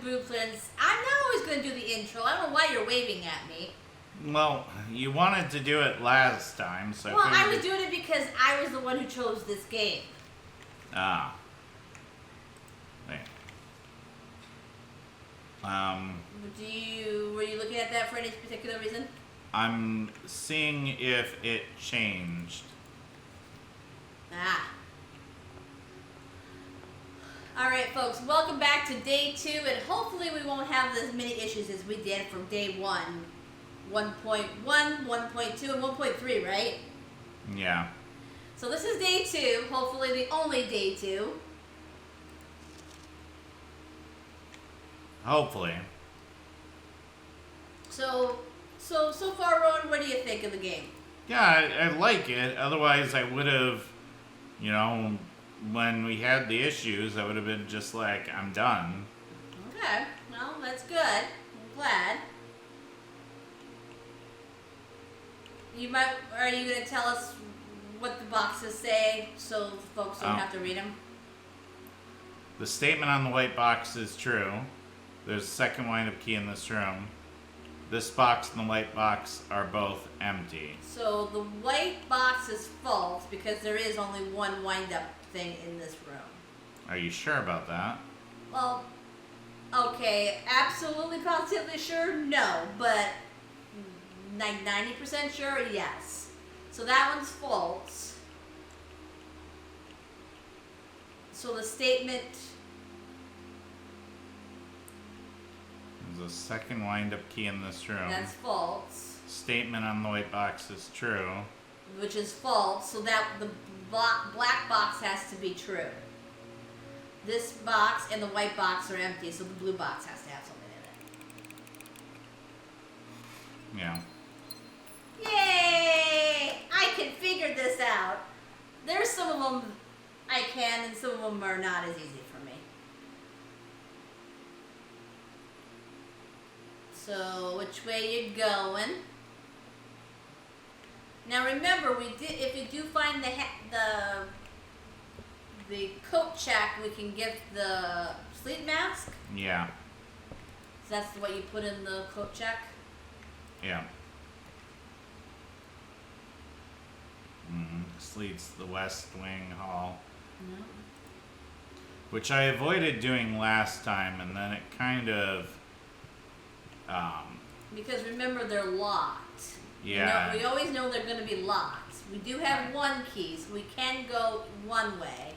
Blueprints. I'm not always going to do the intro. I don't know why you're waving at me. Well, you wanted to do it last time, so... Well, I was doing it because I was the one who chose this game. Ah. Wait. Were you looking at that for any particular reason? I'm seeing if it changed. Ah. Alright, folks, welcome back to day 2, and hopefully we won't have as many issues as we did from day 1. 1.1, 1.2, and 1.3, right? Yeah. So this is day 2, hopefully the only day 2. Hopefully. So far, Rowan, what do you think of the game? Yeah, I like it. Otherwise, I would have, you know, when we had the issues, I would have been just like, I'm done. Okay, well, that's good. I'm glad. Are you going to tell us what the boxes say so the folks don't have to read them? The statement on the white box is true. There's a second wind-up key in this room. This box and the white box are both empty. So the white box is false because there is only one wind-up thing in this room. Are you sure about that? Well, okay, absolutely positively sure, no, but like 90% sure, yes. So that one's false. So the statement... There's a second wind-up key in this room. That's false. Statement on the white box is true. Which is false, so that the black box has to be true. This box and the white box are empty, so the blue box has to have something in it. Yeah. Yay! I can figure this out. There's some of them I can, and some of them are not as easy for me. So, which way you going? Now remember, if you do find the coat check, we can get the sleep mask. Yeah. So that's what you put in the coat check. Yeah. This leads to the West Wing Hall. No. Which I avoided doing last time, and then it kind of... Because remember, they're locked. Yeah. We always know they're going to be locked. We do have one key, so we can go one way.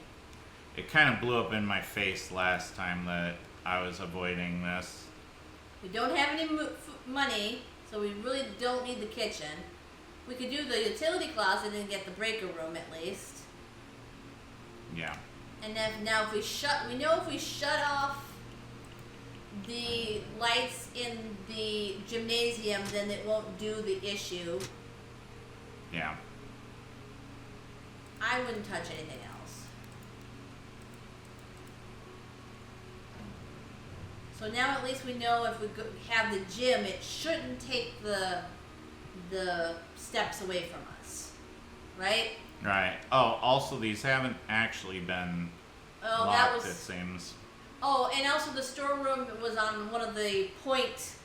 It kind of blew up in my face last time that I was avoiding this. We don't have any money, so we really don't need the kitchen. We could do the utility closet and get the breaker room at least. Yeah. And if we shut off the lights in the gymnasium, then it won't do the issue. Yeah. I wouldn't touch anything else. So now at least we know if we have the gym, it shouldn't take the steps away from us, right? Right. Oh, also these haven't actually been locked, it seems. Oh, and also the storeroom was on one of the point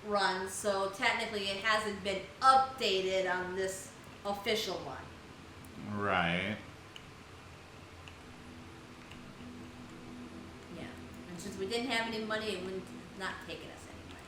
runs, so technically it hasn't been updated on this official one. Right. Yeah. And since we didn't have any money, it wouldn't not taken us any money.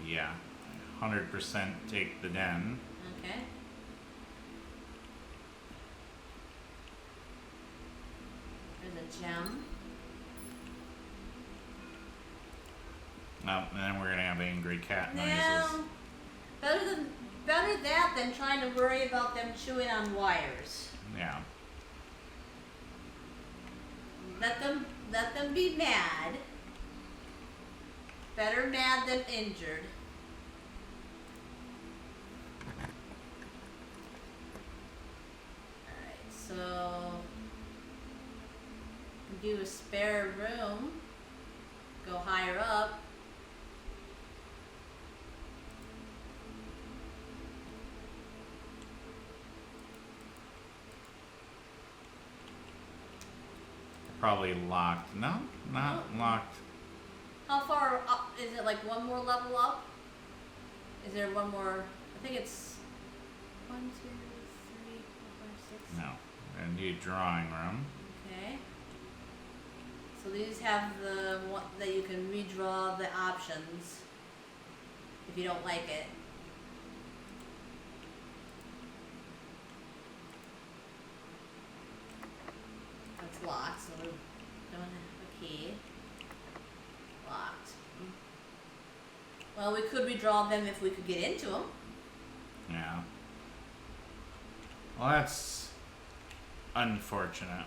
Yeah. 100% take the den. Okay. There's a gem. Oh, and then we're gonna have angry cat noises. Now, better that than trying to worry about them chewing on wires. Yeah. Let them be mad. Better mad than injured. Alright, so do a spare room. go higher up. Probably locked. No, not locked. How far up? Is it like one more level up? Is there one more? I think it's 1, 2, 3, 4, 5, 6. No. And you drawing room. Okay. So these have the one that you can redraw the options if you don't like it. That's locked, so we don't have a key. Locked. Well, we could redraw them if we could get into them. Yeah. Well, that's unfortunate.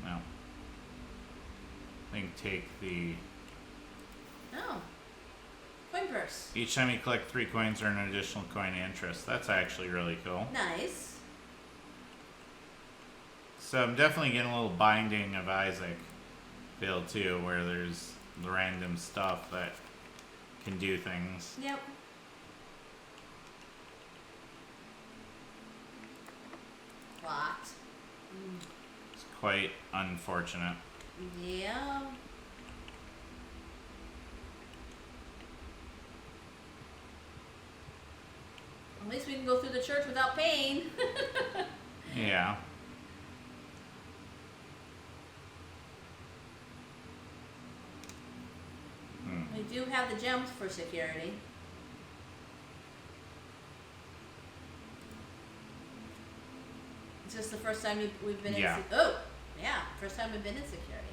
No. I think take the... Oh. Coin purse. Each time you collect 3 coins, earn an additional coin interest. That's actually really cool. Nice. So I'm definitely getting a little Binding of Isaac feel too, where there's the random stuff that can do things. Yep. Locked. It's quite unfortunate. Yeah. At least we can go through the church without pain. Yeah. We do have the gems for security. It's just the first time we've been Yeah. in. Oh, yeah, first time we've been in security.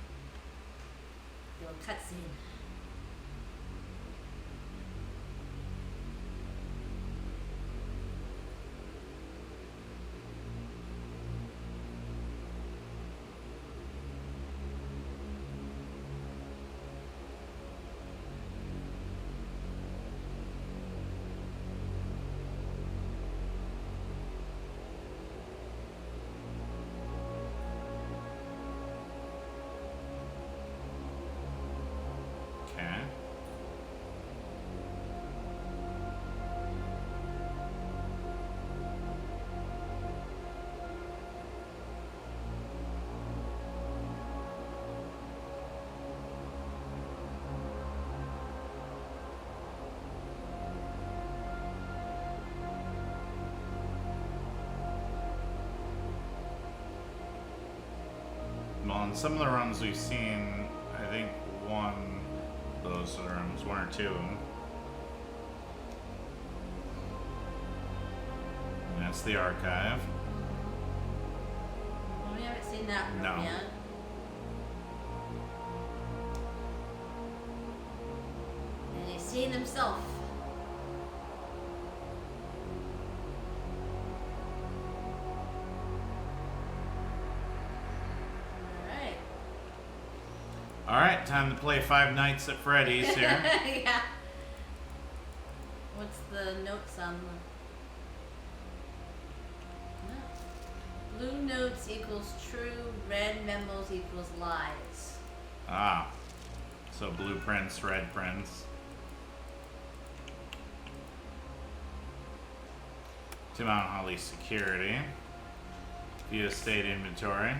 Little cutscene. Okay. Well, in some of the runs we've seen, I think one of those rooms, 1 or 2 of them. And that's the archive. Well, we haven't seen that room No. yet. And he's seen himself. Alright. Alright, time to play Five Nights at Freddy's here. Yeah. What's the notes on the... No. Blue notes equals true, red memos equals lies. Ah. So blueprints, red prints. To Mount Holly security. View estate inventory.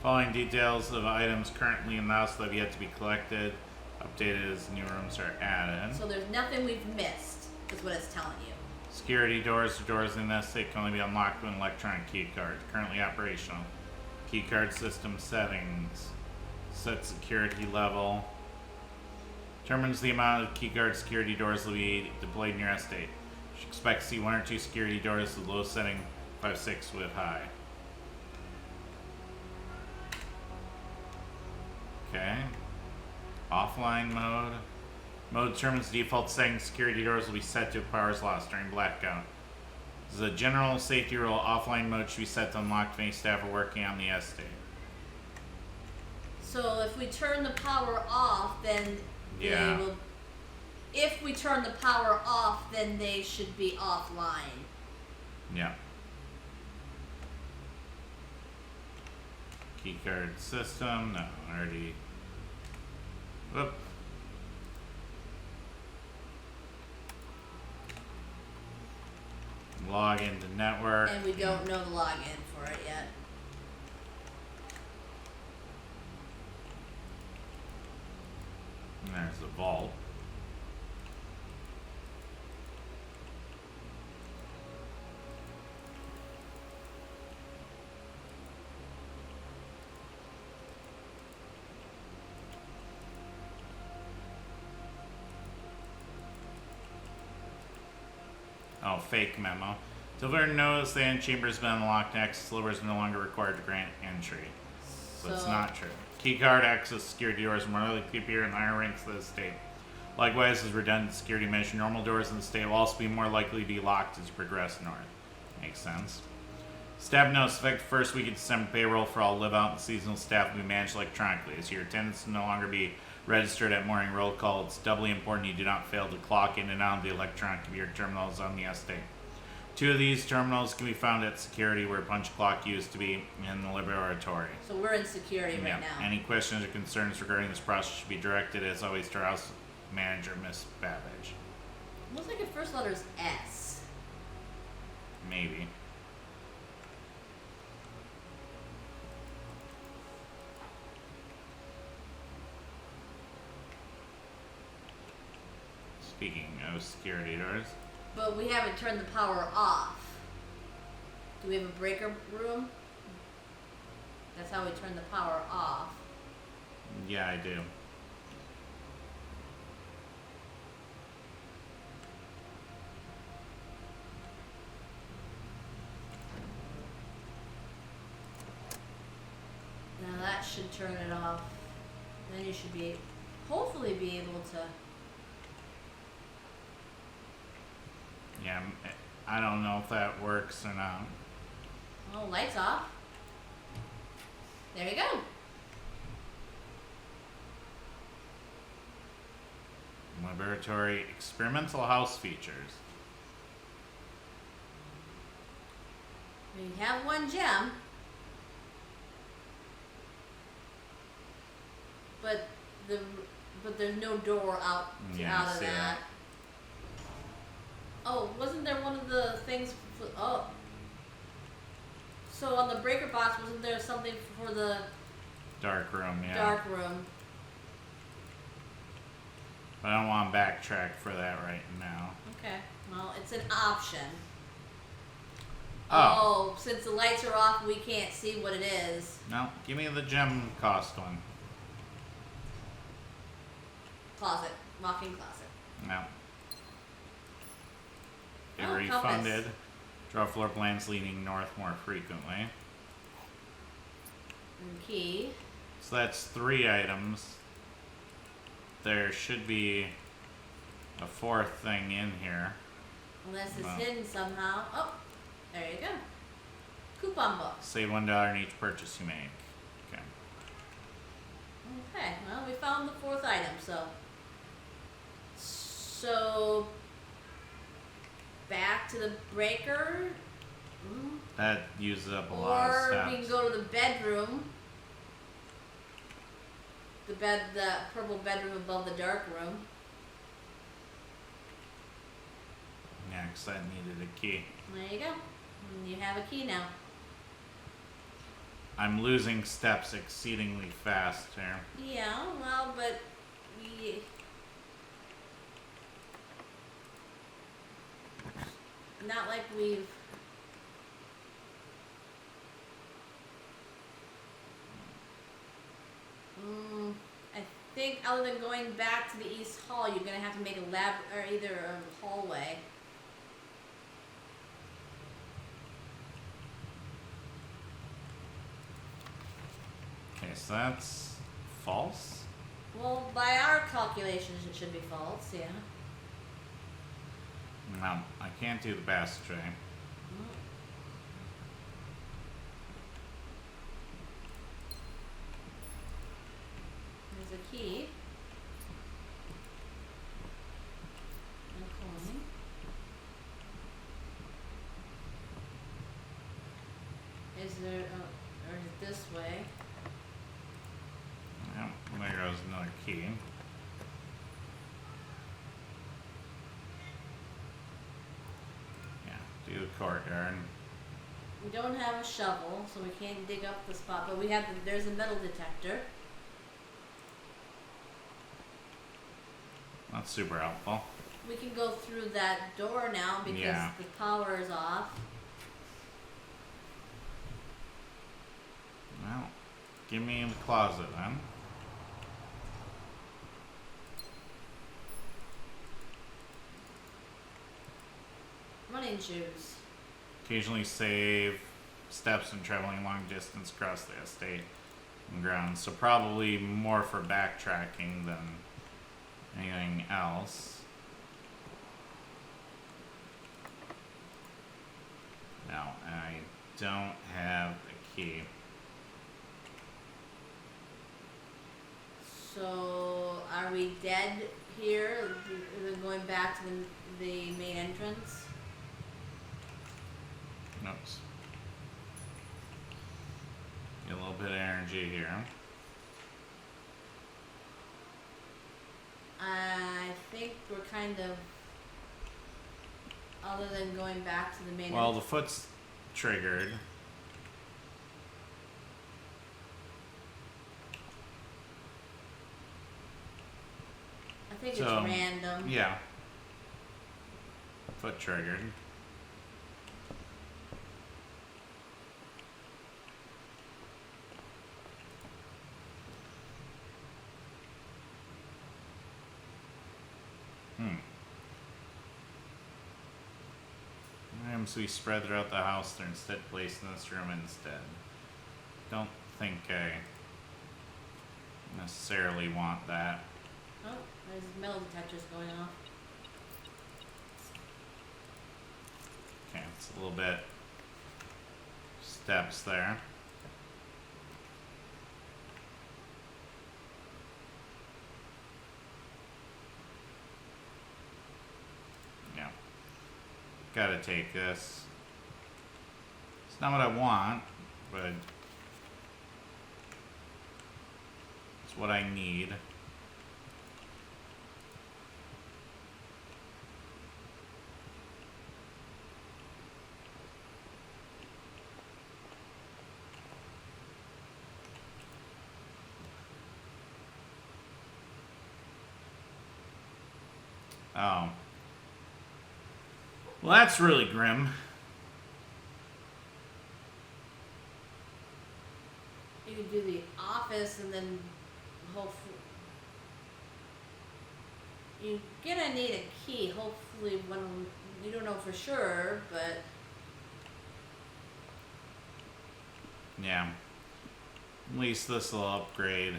Following details of items currently in the house that have yet to be collected. Updated as new rooms are added. So there's nothing we've missed, is what it's telling you. Security doors or doors in the estate can only be unlocked with an electronic key card. Currently operational. Key card system settings. Set security level. Determines the amount of keycard security doors will be deployed in your estate. You should expect to see 1 or 2 security doors with low setting, 5, 6 with high. Okay. Offline mode. Mode determines the default setting. Security doors will be set to if power is lost during blackout. This is a general safety rule. Offline mode should be set to unlock if any staff are working on the estate. So if we turn the power off, then Yeah. they will... If we turn the power off, then they should be offline. Yeah. Keycard system. No, already. Whoop. Log into network. And we don't know the login for it yet. And there's the vault. Oh, fake memo. Deliver notice the end chamber has been unlocked. Access lever is no longer required to grant entry. So it's not true. Keycard access security doors more likely to appear in higher ranks of the estate. Likewise, as redundant security measure, normal doors in the state will also be more likely to be locked as you progress north. Makes sense. Staff notice effective first week of December payroll for all live out and seasonal staff will be managed electronically. As your attendance will no longer be registered at morning roll call, it's doubly important you do not fail to clock in and out of the electronic computer terminals on the estate. 2 of these terminals can be found at security where punch clock used to be in the laboratory. So we're in security right now. Any questions or concerns regarding this process should be directed, as always, to our house manager, Miss Babbage. Looks like your first letter is S. Maybe. Speaking of security doors. But we haven't turned the power off. Do we have a breaker room? That's how we turn the power off. Yeah, I do. Now that should turn it off. Then you should be, hopefully be able to. Yeah, I don't know if that works or not. Oh, lights off. There you go. Laboratory experimental house features. We have 1 gem. But there's no door out Yeah, out of see that. that. Oh, wasn't there one of the things for, oh. So on the breaker box, wasn't there something for the Dark room, yeah. dark room? But I don't want to backtrack for that right now. Okay. Well, it's an option. Oh. Oh, since the lights are off, we can't see what it is. No, give me the gem cost one. Closet. Walk-in closet. No. Get Oh, refunded. compass. Draw floor plans leaning north more frequently. And key. So that's 3 items. There should be a 4th thing in here. Unless it's Wow. hidden somehow. Oh, there you go. Coupon book. Save $1 in each purchase you make. Okay. Okay, well, we found the 4th item, so back to the breaker, That uses up a lot of or steps. we can go to the bedroom. The purple bedroom above the dark room. Yeah, 'cause I needed a key. There you go. And you have a key now. I'm losing steps exceedingly fast here. Yeah, well, but we. Not like we've. I think other than going back to the East Hall, you're gonna have to make a lab or either a hallway. Okay, so that's false. Well, by our calculations, it should be false. Yeah. No, I can't do the passageway. There's a key. And a coin. Is there, or is it this way? Oh, there goes another key. Yeah, do the courtyard. We don't have a shovel, so we can't dig up the spot, but we have, there's a metal detector. Not super helpful. We can go through that door now because Yeah. the power is off. Well, give me the closet then. Running shoes. Occasionally save steps when traveling long distance across the estate and grounds. So probably more for backtracking than anything else. No, I don't have a key. So, are we dead here? We're going back to the main entrance? Oops. Get a little bit of energy here. I think we're kind of, other than going back to the main Well, the entrance. foot's triggered. I think So, it's random. Yeah. Foot triggered. Items we spread throughout the house, they're instead placed in this room instead. Don't think I necessarily want that. Oh, there's metal detectors going off. Okay, it's a little bit steps there. Yeah. Gotta take this. It's not what I want, but it's what I need. Oh. Well, that's really grim. You could do the office and then hopefully you're gonna need a key. Hopefully, when you don't know for sure, but Yeah. At least this will upgrade.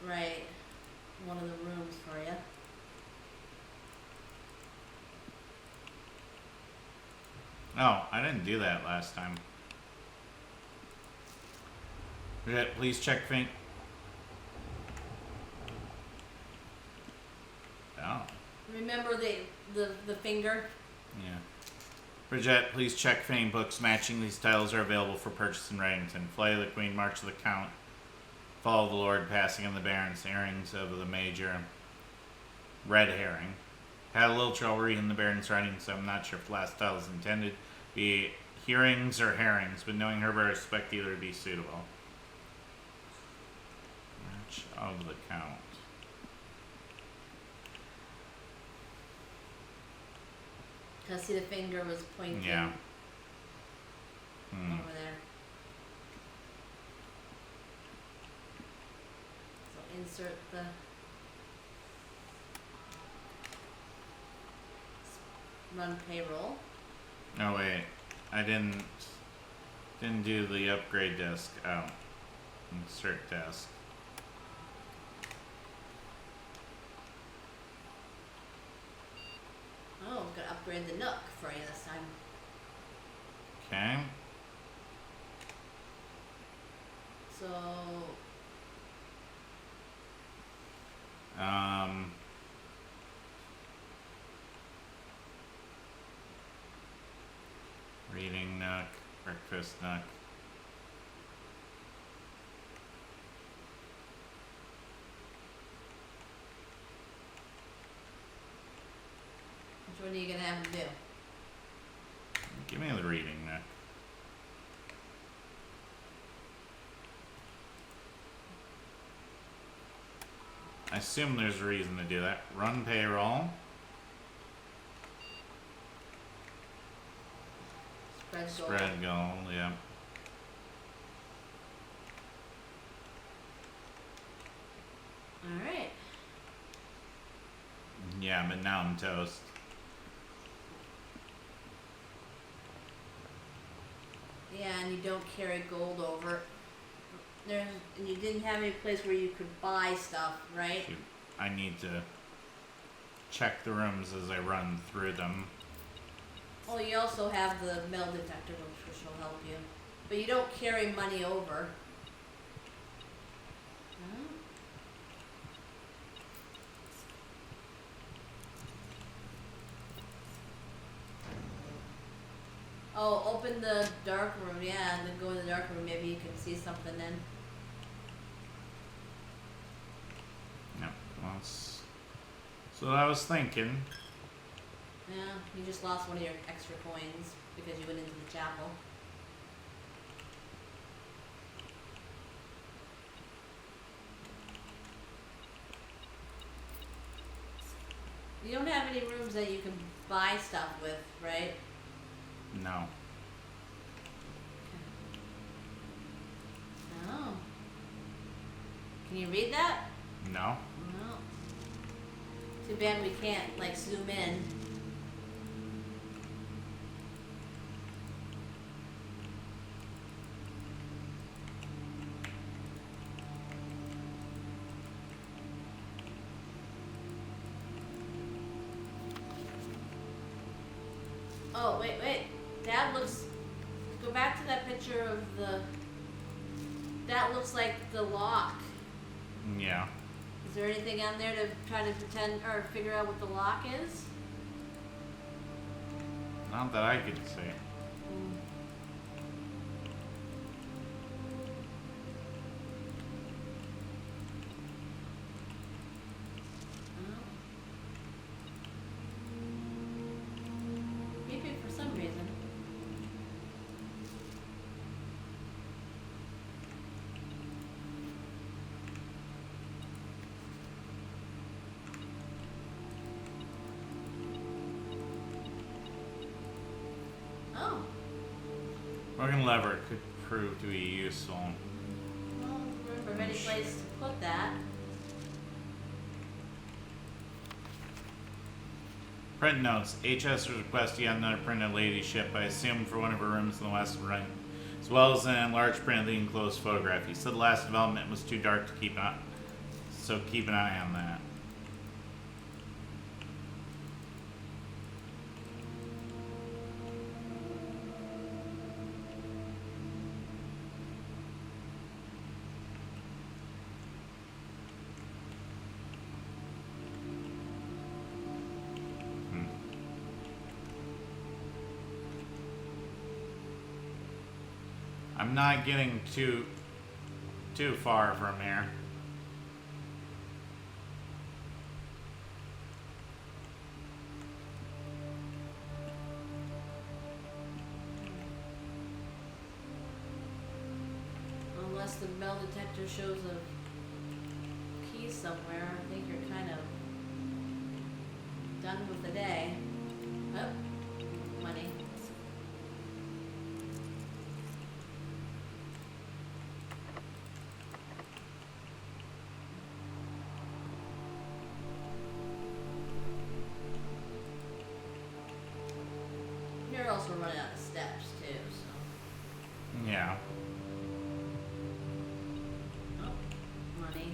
right, one of the rooms for you. Oh, I didn't do that last time. Bridget, please check Fink. Oh, Remember the finger? yeah. Bridget, please check Fame books matching these titles are available for purchase in Reddington. Flight of the Queen, March of the Count, Fall of the Lord, Passing on the Barons, Airings of the Major, Red Herring. Had a little trouble reading the Baron's writing, so I'm not sure if the last title is intended to be hearings or herrings, but knowing her, I expect either to be suitable. March of the Count. Cause see the finger was pointing Yeah. Hmm. over there. So insert the run payroll. Oh wait, I didn't do the upgrade disk. Oh, insert disk. Oh, I'm gonna upgrade the Nook for you this time. Okay. So Um. Reading Nook, breakfast Nook. What are you gonna have him do? Give me the reading, Nick. I assume there's a reason to do that. Run payroll. Spread goal, yeah. Alright. Yeah, but now I'm toast. Yeah, and you don't carry gold over. And you didn't have any place where you could buy stuff, right? Shoot, I need to check the rooms as I run through them. Well, you also have the metal detector, which will help you. But you don't carry money over. Oh, open the dark room, yeah, and then go in the dark room. Maybe you can see something then. No, well, that's what I was thinking. Yeah, you just lost one of your extra coins because you went into the chapel. You don't have any rooms that you can buy stuff with, right? No. Oh. Can you read that? No. No. Too bad we can't, like, zoom in. Oh, wait. That looks... Go back to that picture of the... That looks like the lock. Yeah. Is there anything on there to try to pretend or figure out what the lock is? Not that I could see. Maybe for some reason. Oh. Broken lever could prove to be useful. Well, remember any place to put that. Print notes. HS request yet another printed lady ship, I assume for one of her rooms in the west right, as well as an enlarged print of the enclosed photograph. He said the last development was too dark to keep an eye, so keep an eye on that. I'm not getting too far from here. Unless the metal detector shows a key somewhere, I think you're kind of done with the day. Oh, money. You're also running out of steps too, so. Yeah. Oh, money.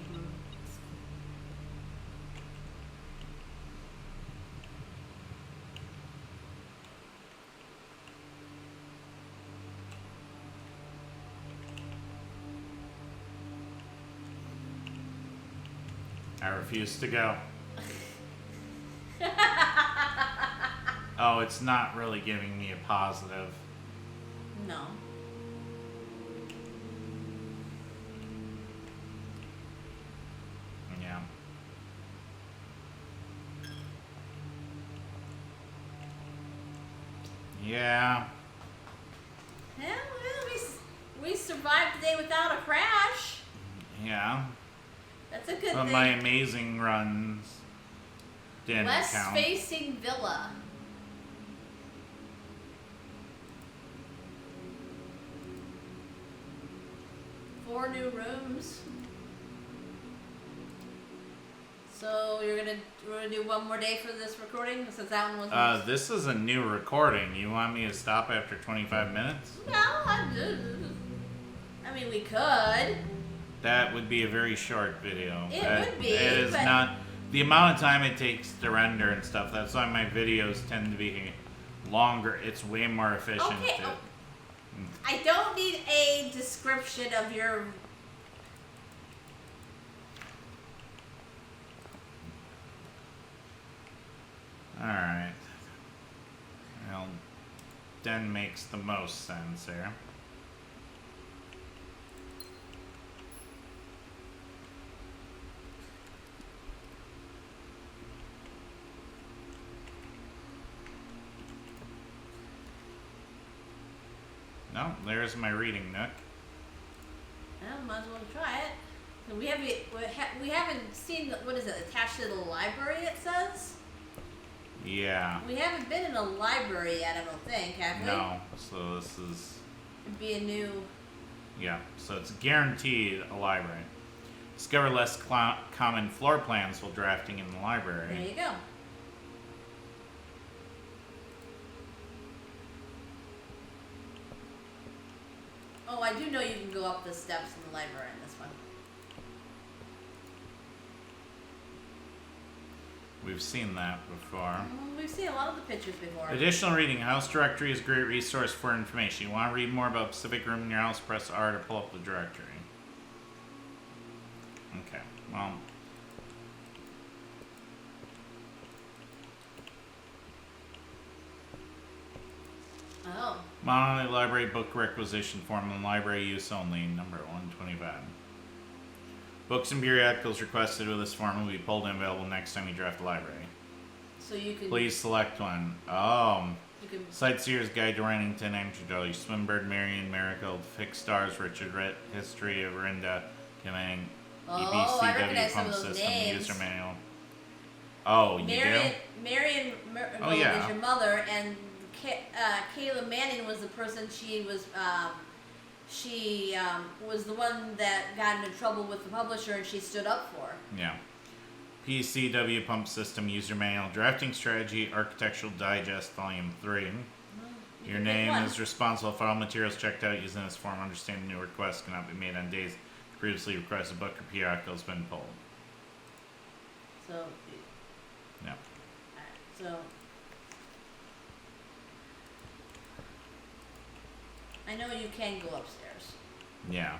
I refuse to go. Oh, it's not really giving me a positive. No. Yeah. Yeah. Yeah, well, we survived the day without a crash. Yeah. That's a good But thing. my amazing runs didn't West count. facing villa. Four new rooms. So we're gonna do one more day for this recording since that one was. This is a new recording. You want me to stop after 25 minutes? No, I mean we could. That would be a very short video. It would be, It is but- not the amount of time it takes to render and stuff. That's why my videos tend to be longer. It's way more efficient. Okay. to- I don't need a description of your. Alright. Well, Den makes the most sense here. No, there's my reading nook. Well, might as well try it. And we haven't seen what is it attached to the library? It says. Yeah. We haven't been in a library yet, I don't think, have we? No, so this is... It'd be a new. Yeah, so it's guaranteed a library. Discover less common floor plans while drafting in the library. There you go. Oh, I do know you can go up the steps in the library in this one. We've seen that before. We've seen a lot of the pictures before. Additional reading. House directory is a great resource for information. You want to read more about a specific room in your house, press R to pull up the directory. Okay, well... Oh. Monolith Library Book Requisition Form and Library Use Only, number 125. Books and periodicals requested with this form will be pulled and available next time you draft a library. So you can. Please select one. Oh. You can. Sightseer's Guide to Rennington, Amsterdam, Swinburne, Marion, Marigold, Fixed Stars, Richard Rett, History of Rinda, Commanding, Oh, I recognize EBCW some Pump of those System, names. User Manual. Oh, you Marion Oh, yeah. is your mother, and Kayla Manning was the person she was the one that got into trouble with the publisher, and she stood up for. do? Yeah. PCW Pump System User Manual, Drafting Strategy, Architectural Digest, Volume 3. Your can pick name one. is responsible for all materials checked out using this form. Understanding new requests cannot be made on days previously requested book or periodical has been pulled. So. Yeah. Alright, so. I know you can go upstairs. Yeah.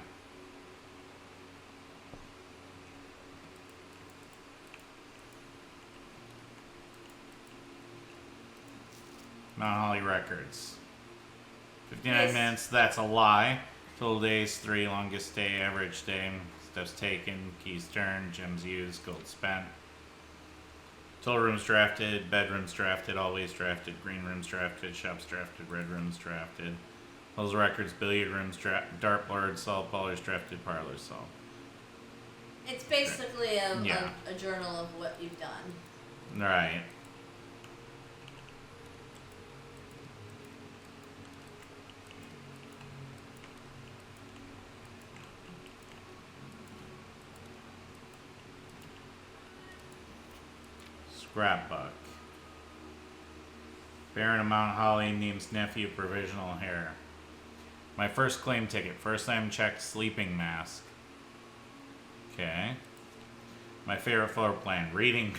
Mount Holly Records. 59 Yes. minutes, that's a lie. Total days, 3, longest day, average day, steps taken, keys turned, gems used, gold spent. Total rooms drafted, bedrooms drafted, always drafted, green rooms drafted, shops drafted, red rooms drafted. Those records, billiard rooms, dartboard, salt parlors drafted, parlors, salt. It's basically Yeah. a journal of what you've done. Right. Scrapbook. Baron of Mount Holly names nephew provisional heir. My first claim ticket. First time checked sleeping mask. Okay. My favorite floor plan. Reading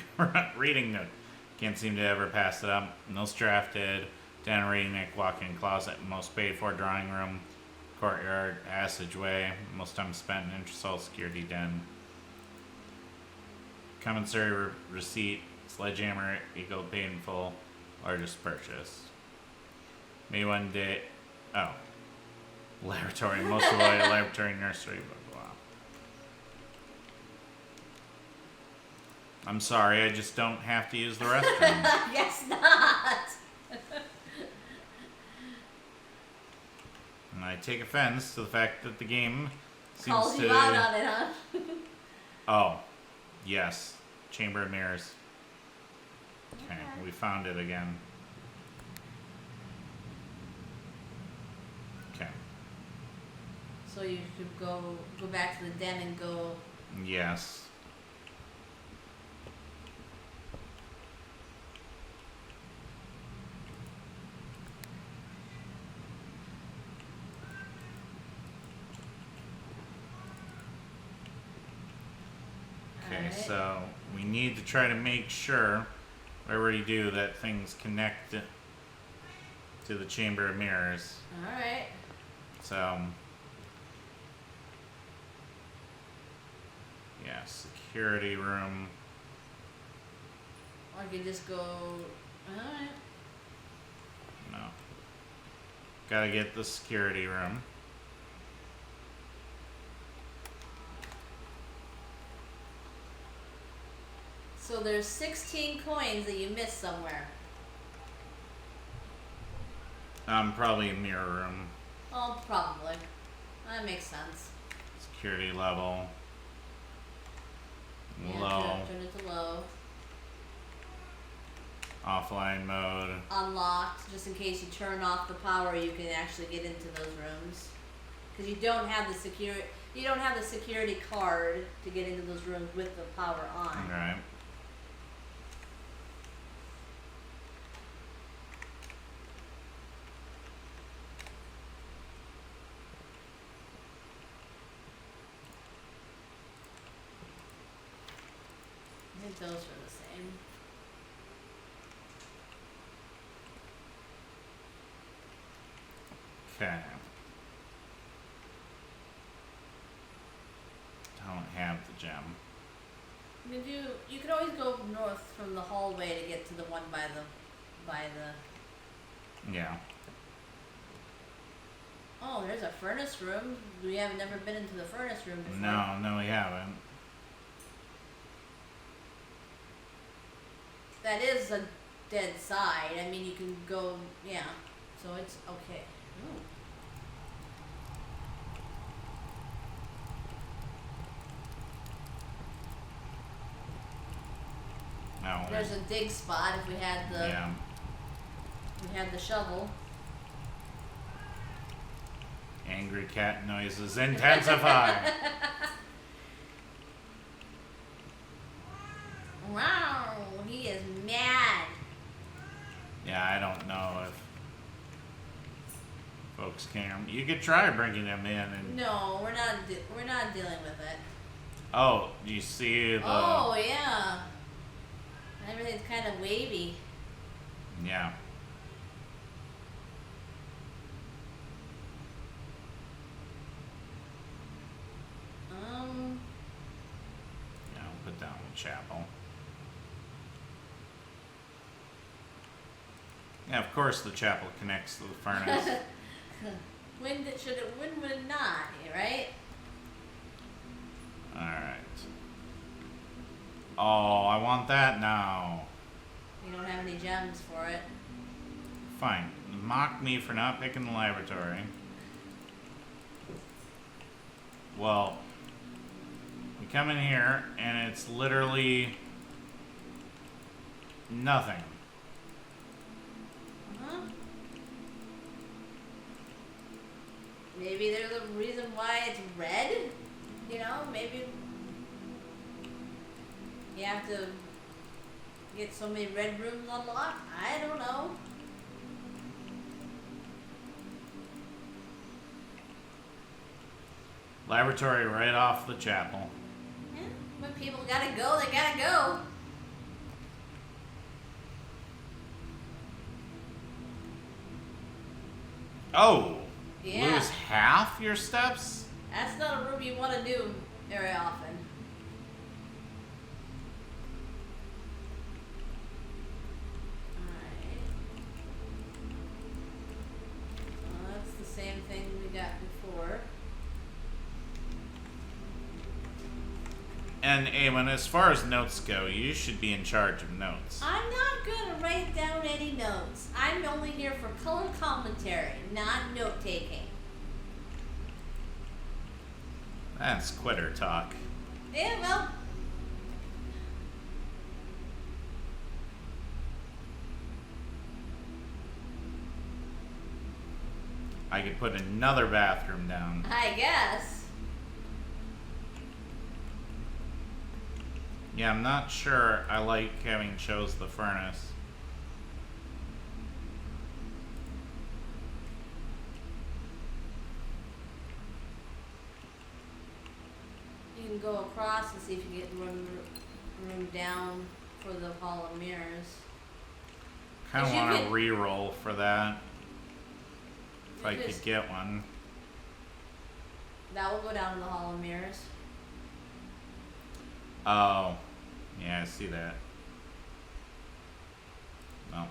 reading nook. Can't seem to ever pass it up. Notes drafted. Down reading nook. Walk-in closet. Most paid for drawing room. Courtyard. Passageway. Most time spent in interest security den. Commissary receipt. Sledgehammer. Eagle paid in full. Largest purchase. May one day. Oh. Laboratory. Most avoided laboratory nursery. Blah, blah. I'm sorry, I just don't have to use the restroom. Yes, not. I take offense to the fact that the game seems Calls to... you out on it, huh? Oh, yes. Chamber of Mirrors. Okay, we found it again. Okay. So you could go back to the den and go. Yes. Okay, Alright. so we need to try to make sure, whatever we do, that things connect to the Chamber of Mirrors. Alright. So, yeah, security room. Or you could just go. Alright. No. Gotta get the security room. So there's 16 coins that you missed somewhere. Probably a mirror room. Oh, probably. That makes sense. Security level. Yeah, Low. turn it to low. Offline mode. Unlocked, just in case you turn off the power, you can actually get into those rooms. Because you don't have the security card to get into those rooms with the power on. Alright. I think those are the same. Okay. Don't have the gem. You could always go north from the hallway to get to the one by the. Yeah. Oh, there's a furnace room. We have never been into the furnace room before. No, we haven't. That is a dead side. I mean, you can go, yeah. So it's okay. Ooh. No. There's a dig spot if we had the Yeah. we had the shovel. Angry cat noises intensify. Wow, he is mad. Yeah, I don't know if folks can. You could try bringing them in and. No, we're not dealing with it. Oh, do you see the? Oh yeah. Everything's kind of wavy. Yeah. Yeah, I'll put down the chapel. Yeah, of course the chapel connects to the furnace. When would it not? Right? Alright. Oh, I want that now. You don't have any gems for it. Fine. Mock me for not picking the laboratory. Well, we come in here and it's literally nothing. Maybe there's a reason why it's red. You know, maybe you have to get so many red rooms unlocked. I don't know. Laboratory right off the chapel. Yeah, when people gotta go, they gotta go. Oh! Yeah. Lose half your steps? That's not a room you want to do very often. Alright. Well, that's the same thing we got before. And Aywenn, as far as notes go, you should be in charge of notes. I'm not going to write down any notes. I'm only here for color commentary, not note taking. That's quitter talk. Yeah, well. I could put another bathroom down. I guess. Yeah, I'm not sure I like having chose the furnace. You can go across and see if you get room down for the Hall of Mirrors. Kind of 'Cause you want to could- re-roll for that. If I You could just- get one. That will go down to the Hall of Mirrors. Oh. Yeah, I see that. No.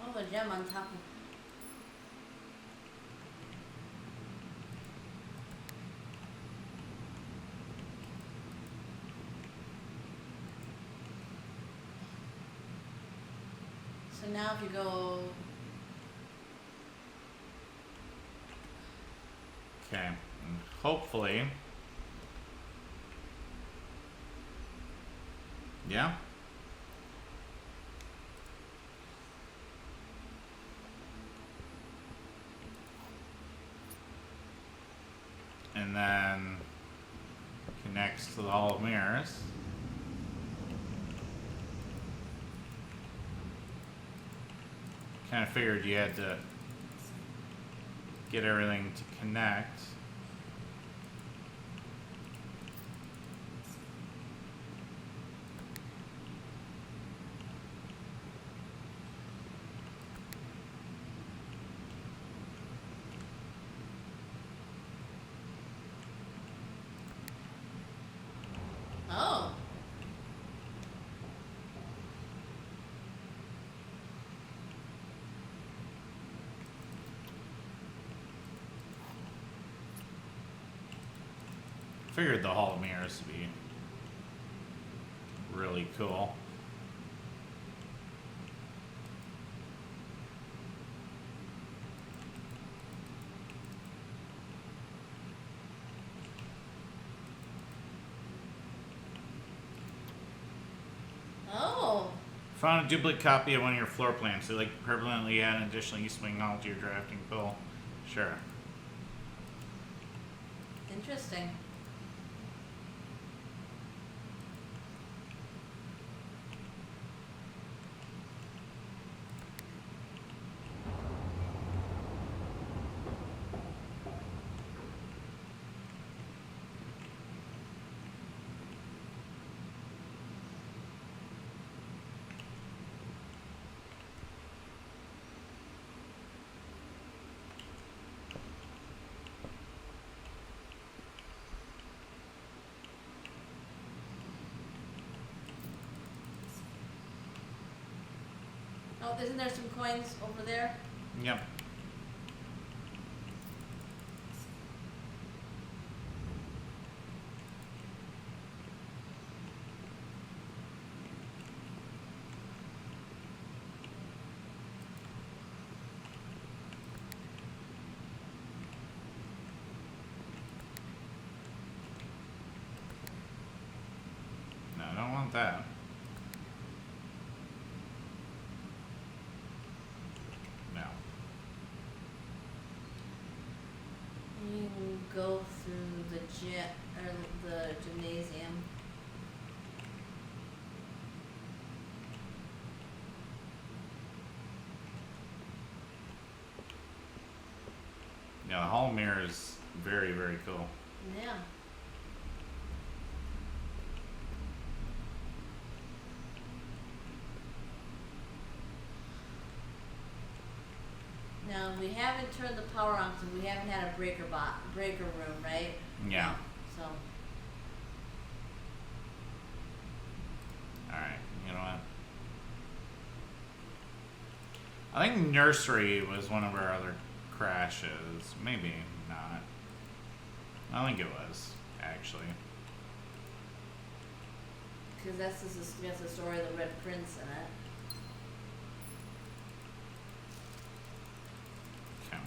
Oh, a gem on top of. So now if you go. Okay. And hopefully. Yeah. And then connects to the Hall of Mirrors. Kind of figured you had to get everything to connect. Oh. Figured the Hall of Mirrors would be really cool. Oh. Found a duplicate copy of one of your floor plans. So, like, permanently add an additional use swing knowledge to your drafting pool. Sure. Interesting. Oh, isn't there some coins over there? Yep. No, I don't want that. No. You can go through the or the gymnasium. Yeah, the Hall of Mirror is very, very cool. Yeah. Now we haven't turned the power on because we haven't had a breaker room, right? Yeah. So Alright, you know what? I think nursery was one of our other crashes. Maybe not. I think it was, actually. because that's the story of the Red Prince in it. Okay.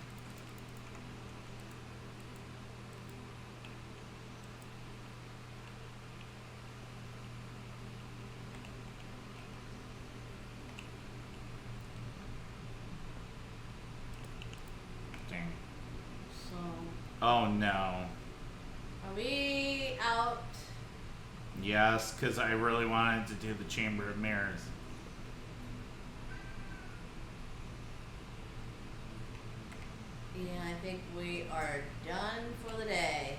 Dang. So, Oh no. are we out? Yes, because I really wanted to do the Chamber of Mirrors. Yeah, I think we are done for the day.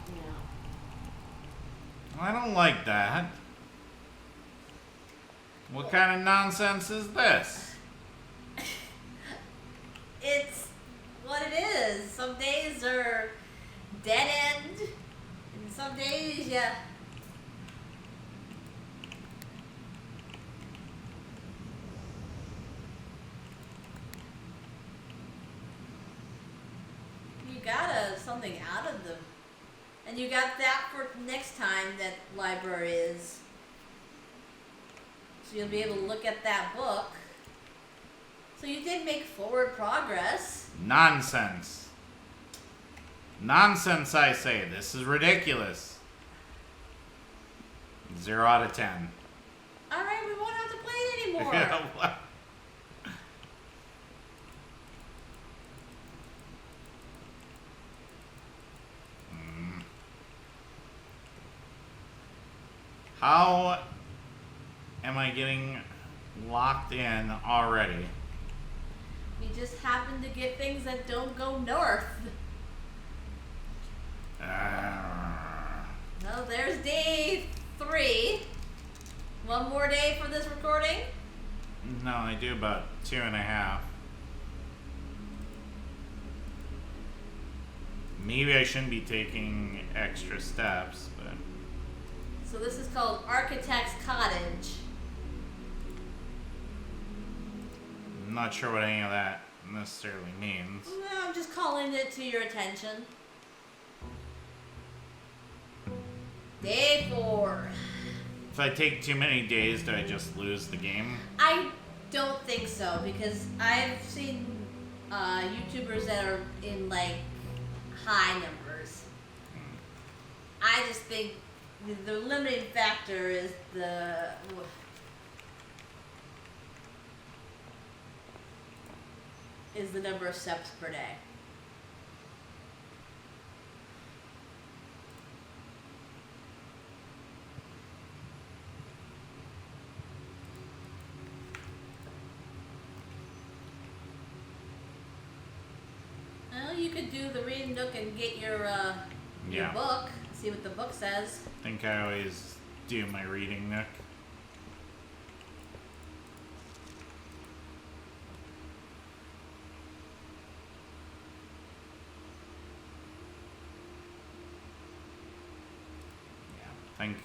Yeah. I don't like that. What kind of nonsense is this? It's what it is. Some days are dead end, and some days you got something out of them. And you got that for next time that library is. So you'll be able to look at that book. So you did make forward progress. Nonsense. Nonsense, I say. This is ridiculous. 0 out of 10. Alright, we won't have to play it anymore. Yeah, what? How am I getting locked in already? We just happen to get things that don't go north. Well, there's day 3. One more day for this recording. No, I do about 2.5. Maybe I shouldn't be taking extra steps, but... So this is called Architect's Cottage. I'm not sure what any of that necessarily means. No, I'm just calling it to your attention. Day 4. If I take too many days, do I just lose the game? I don't think so, because I've seen YouTubers that are in like high numbers. I just think the limiting factor is the number of steps per day. Well, you could do the read nook and get your Yeah. book. See what the book says. I think I always do my reading nook. Yeah, I think...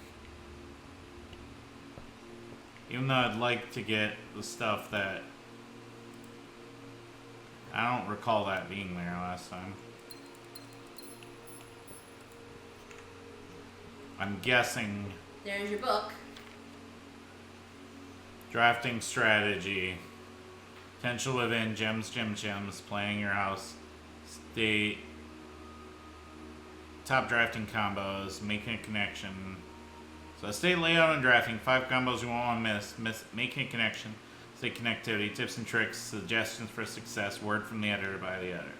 Even though I'd like to get the stuff that... I don't recall that being there last time. I'm guessing There's your book. drafting strategy, potential within gems, playing your house, state, top drafting combos, making a connection. So state layout and drafting, 5 combos you won't want to miss, making a connection, state connectivity, tips and tricks, suggestions for success, word from the editor by the editor.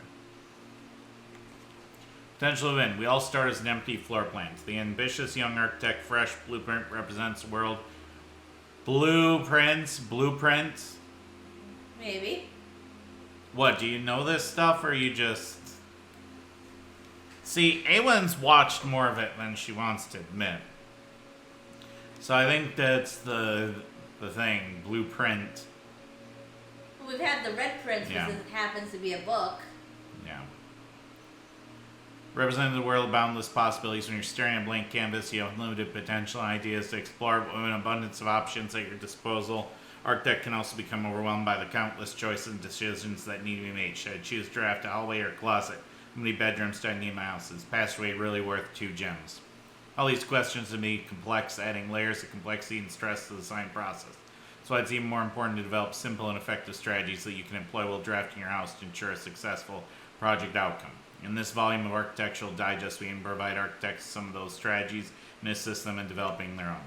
Potential event. We all start as an empty floor plan. The ambitious young architect, fresh blueprint represents world. Blueprint. Maybe. What, do you know this stuff or you just... See, Aywenn's watched more of it than she wants to admit. So I think that's the thing. Blueprint. We've had the red prints, Yeah. because it happens to be a book. Yeah. Representing the world of boundless possibilities, when you're staring at a blank canvas, you have unlimited potential and ideas to explore, but with an abundance of options at your disposal. Architect can also become overwhelmed by the countless choices and decisions that need to be made. Should I choose draft, a hallway, or closet? How many bedrooms do I need in my house? Is passageway really worth 2 gems? All these questions to me complex, adding layers of complexity and stress to the design process. So it's even more important to develop simple and effective strategies that you can employ while drafting your house to ensure a successful project outcome. In this volume of Architectural Digest, we aim to provide architects some of those strategies and assist them in developing their own.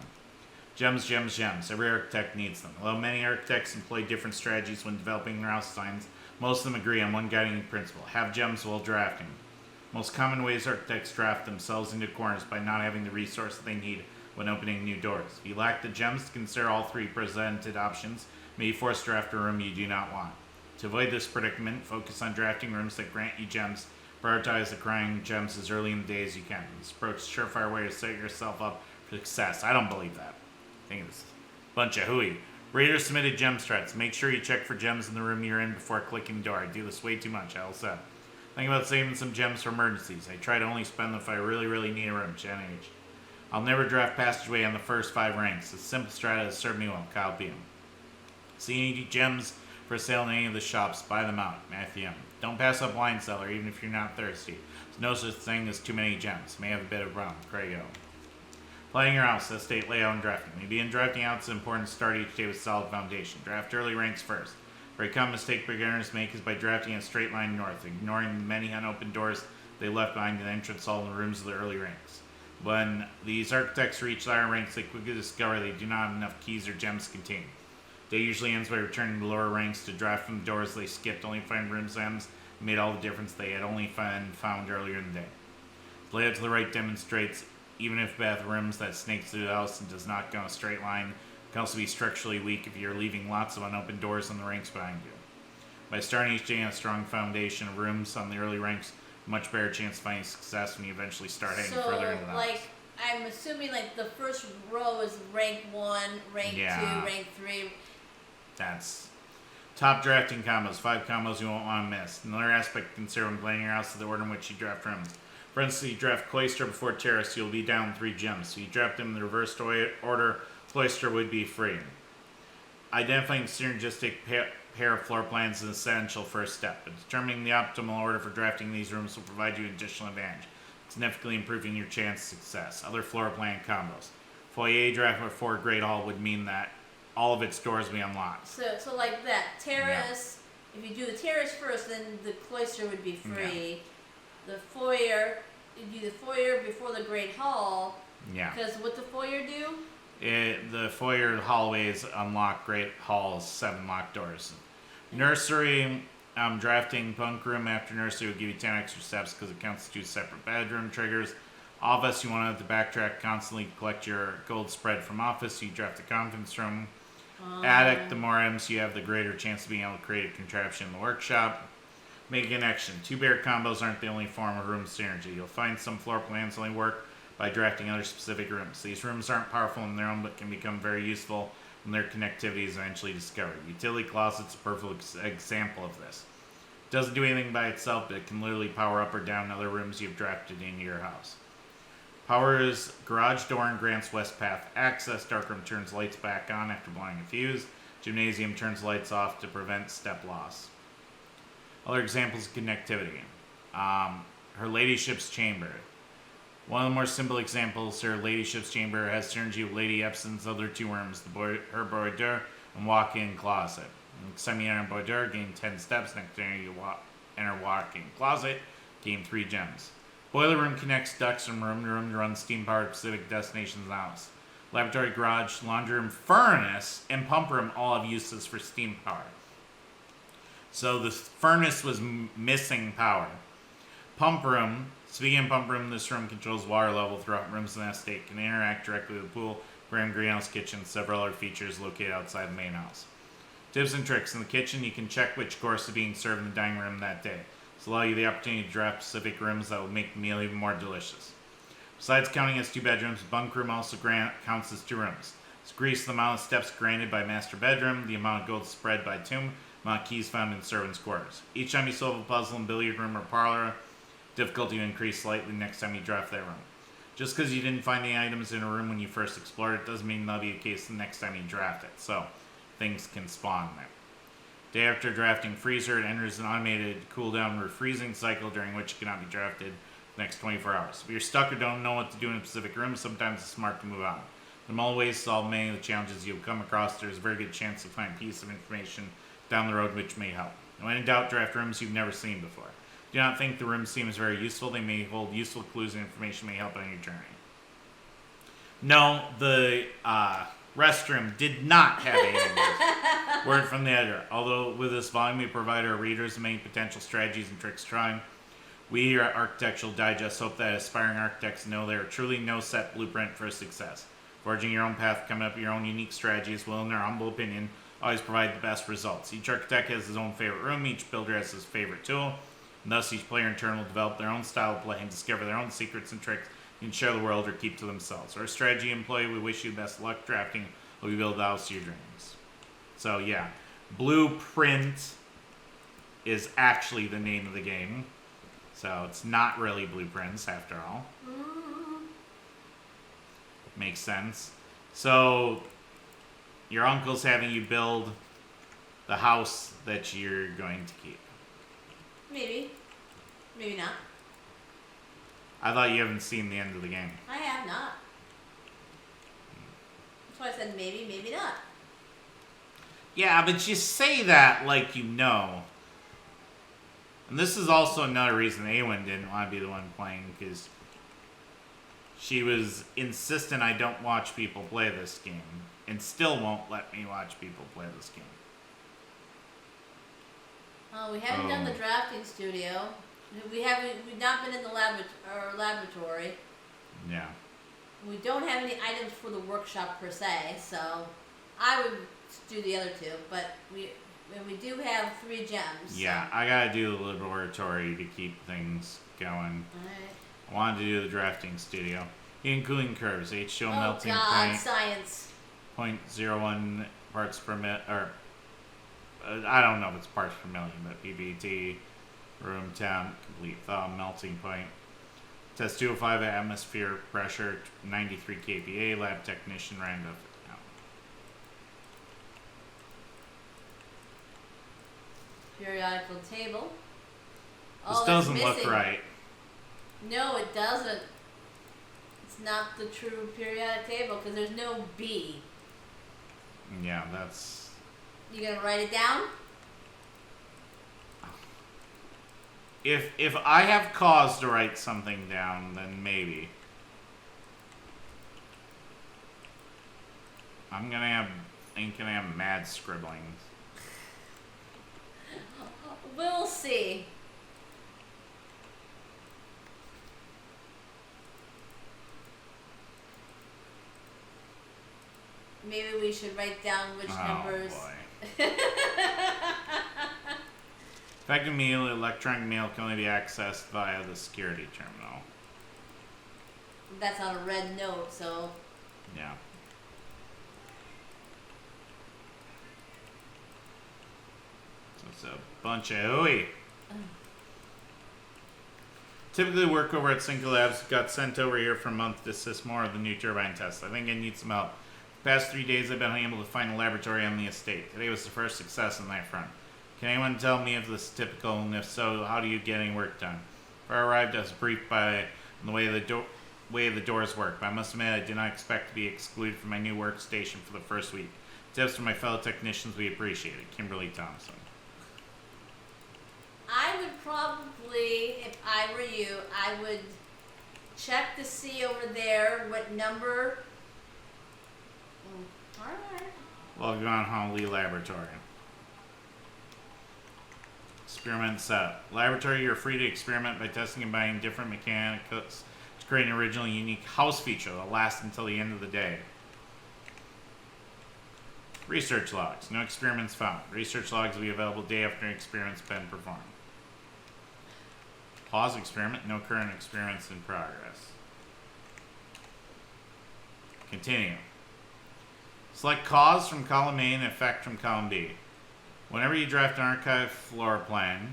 Gems, gems, gems. Every architect needs them. Although many architects employ different strategies when developing their house designs, most of them agree on one guiding principle: have gems while drafting. Most common ways architects draft themselves into corners by not having the resources they need when opening new doors. If you lack the gems to consider all 3 presented options, may you force draft a room you do not want. To avoid this predicament, focus on drafting rooms that grant you gems. Prioritize acquiring gems as early in the day as you can. This approach is a surefire way to set yourself up for success. I don't believe that. I think it's a bunch of hooey. Reader submitted gem strats. Make sure you check for gems in the room you're in before clicking the door. I do this way too much, Al said. Think about saving some gems for emergencies. I try to only spend them if I really need a room. Jen H. I'll never draft passageway on the first 5 ranks. This simple strat has served me well. Kyle PM. See any gems for sale in any of the shops? Buy them out. Matthew M. Don't pass up wine cellar, even if you're not thirsty. There's no such thing as too many gems. May have a bit of problem. Craig O. Planning your house, estate layout, and drafting. When you begin drafting out, it's important to start each day with solid foundation. Draft early ranks first. A very common mistake beginners make is by drafting a straight line north, ignoring the many unopened doors they left behind in the entrance hall and the rooms of the early ranks. When these architects reach higher ranks, they quickly discover they do not have enough keys or gems contained. Day usually ends by returning to lower ranks to draft from the doors they skipped, only to find rooms gems made all the difference they had only found earlier in the day. The layout to the right demonstrates even if bathrooms that snakes through the house and does not go in a straight line, can also be structurally weak if you're leaving lots of unopened doors in the ranks behind you. By starting each day on a strong foundation of rooms on the early ranks, a much better chance of finding success when you eventually start heading further into the house. I'm assuming the first row is rank 1, rank 2, rank 3. That's top drafting combos. 5 combos you won't want to miss. Another aspect to consider when planning your house is the order in which you draft rooms. For instance, you draft cloister before terrace, you'll be down 3 gems. So you draft them in the reversed order, cloister would be free. Identifying synergistic pair of floor plans is an essential first step, but determining the optimal order for drafting these rooms will provide you an additional advantage, significantly improving your chance of success. Other floor plan combos. Foyer draft before Great Hall would mean that all of its doors will be unlocked. So like that. Terrace, if you do the terrace first, then the cloister would be free. The foyer, you do the foyer before the Great Hall. Yeah. Because what the foyer do? The foyer hallways unlock Great Hall's 7 locked doors. Nursery, drafting bunk room after nursery will give you 10 extra steps because it counts as 2 separate bedroom triggers. Office, you want to backtrack constantly to collect your gold spread from office. You draft the conference room. Attic, the more M's you have, the greater chance of being able to create a contraption in the workshop. Make a connection. 2 bear combos aren't the only form of room synergy. You'll find some floor plans only work by drafting other specific rooms. These rooms aren't powerful on their own, but can become very useful when their connectivity is eventually discovered. Utility closet's a perfect example of this. It doesn't do anything by itself, but it can literally power up or down other rooms you've drafted into your house. Powers garage door and grants west path access. Darkroom turns lights back on after blowing a fuse. Gymnasium turns lights off to prevent step loss. Other examples of connectivity. Her ladyship's chamber. One of the more simple examples, her ladyship's chamber has synergy with Lady Epson's other 2 rooms, her boudoir and walk-in closet. Semi-enter boudoir, gain 10 steps. Next to enter walk-in closet, gain 3 gems. Boiler room connects ducts from room to room to run steam-powered specific destinations in the house. Laboratory, garage, laundry room, furnace, and pump room all have uses for steam power. So the furnace was missing power. Pump room, speaking of pump room, this room controls water level throughout rooms in that estate, can interact directly with the pool, greenhouse, kitchen, and several other features located outside the main house. Tips and tricks. In the kitchen, you can check which course is being served in the dining room that day. This will allow you the opportunity to draft specific rooms that will make the meal even more delicious. Besides counting as 2 bedrooms, bunk room also counts as 2 rooms. It's greased the amount of steps granted by master bedroom, the amount of gold spread by tomb, amount of keys found in servants' quarters. Each time you solve a puzzle in billiard room or parlor, difficulty will increase slightly next time you draft that room. Just because you didn't find the items in a room when you first explored it doesn't mean that'll be the case the next time you draft it, so things can spawn there. Day after drafting Freezer, it enters an automated cooldown refreezing cycle during which it cannot be drafted the next 24 hours. If you're stuck or don't know what to do in a specific room, sometimes it's smart to move on. There are multiple ways to solve many of the challenges you'll come across. There's a very good chance to find a piece of information down the road which may help. When in doubt, draft rooms you've never seen before. Do not think the rooms seem as very useful. They may hold useful clues and information may help on your journey. No, the restroom did not have aliens. Word from the editor. Although with this volume we provide our readers many potential strategies and tricks trying, we here at Architectural Digest hope that aspiring architects know there are truly no set blueprint for success. Forging your own path, coming up with your own unique strategies will, in our humble opinion, always provide the best results. Each architect has his own favorite room, each builder has his favorite tool, and thus each player in turn will develop their own style of play and discover their own secrets and tricks you can share the world or keep to themselves. Our strategy employee, we wish you the best luck drafting while you build the house of your dreams. So yeah, Blueprint is actually the name of the game. So it's not really Blueprints after all. Makes sense. So your uncle's having you build the house that you're going to keep. Maybe. Maybe not. I thought you haven't seen the end of the game. I have not. That's why I said maybe, maybe not. Yeah, but you say that like you know. And this is also another reason Aywenn didn't want to be the one playing, because she was insistent I don't watch people play this game, and still won't let me watch people play this game. Oh, we haven't done the drafting studio. We've not been in the laboratory. Yeah. We don't have any items for the workshop per se, so I would do the other two, but we do have 3 gems. Yeah, so. I gotta do the laboratory to keep things going. Alright. I wanted to do the drafting studio. Heat and cooling curves, H2O melting science. 0.01 parts per minute, or I don't know if it's parts per million, but PBT, room temp, complete thaw, melting point. Test 205 at atmosphere pressure, 93 kPa, lab technician, random. Periodical table. This doesn't look right. No, it doesn't. It's not the true periodic table because there's no B. Yeah, that's... You gonna write it down? If I have cause to write something down, then maybe. I ain't gonna have mad scribblings. We'll see. Maybe we should write down which numbers. Boy. Effective mail, electronic mail can only be accessed via the security terminal. That's on a red note, so. Yeah. So it's a bunch of hooey. Typically work over at Cinco Labs. Got sent over here for a month to assist more of the new turbine tests. I think I need some help. The past 3 days I've been unable to find a laboratory on the estate. Today was the first success on that front. Can anyone tell me if this is typical, and if so, how do you get any work done? Before I arrived, I was briefed by the way the doors work, but I must admit I did not expect to be excluded from my new workstation for the first week. Tips from my fellow technicians we appreciated. Kimberly Thompson. I would probably, if I were you, I would check to see over there what number. Alright. Log on Honolulu Laboratory. Experiment setup. Laboratory, you're free to experiment by testing and buying different mechanicals to create an original unique house feature that will last until the end of the day. Research logs. No experiments found. Research logs will be available day after an experiment's been performed. Pause experiment. No current experiments in progress. Continue. Select cause from column A and effect from column B. Whenever you draft an archive floor plan,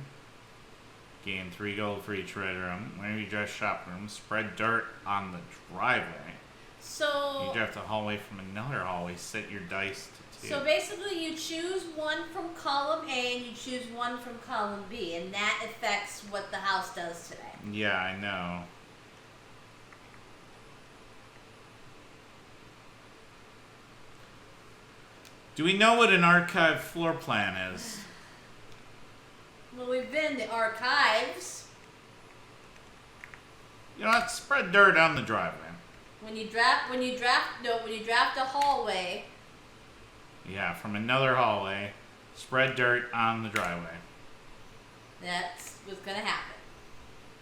gain 3 gold for each red room. Whenever you draft shop room, spread dirt on the driveway. So You draft a hallway from another hallway, set your dice to 2. So basically, you choose one from column A and you choose one from column B, and that affects what the house does today. Yeah, I know. Do we know what an archive floor plan is? Well, we've been in the archives. You know what? Spread dirt on the driveway. When you draft a hallway. Yeah, from another hallway, spread dirt on the driveway. That's what's gonna happen.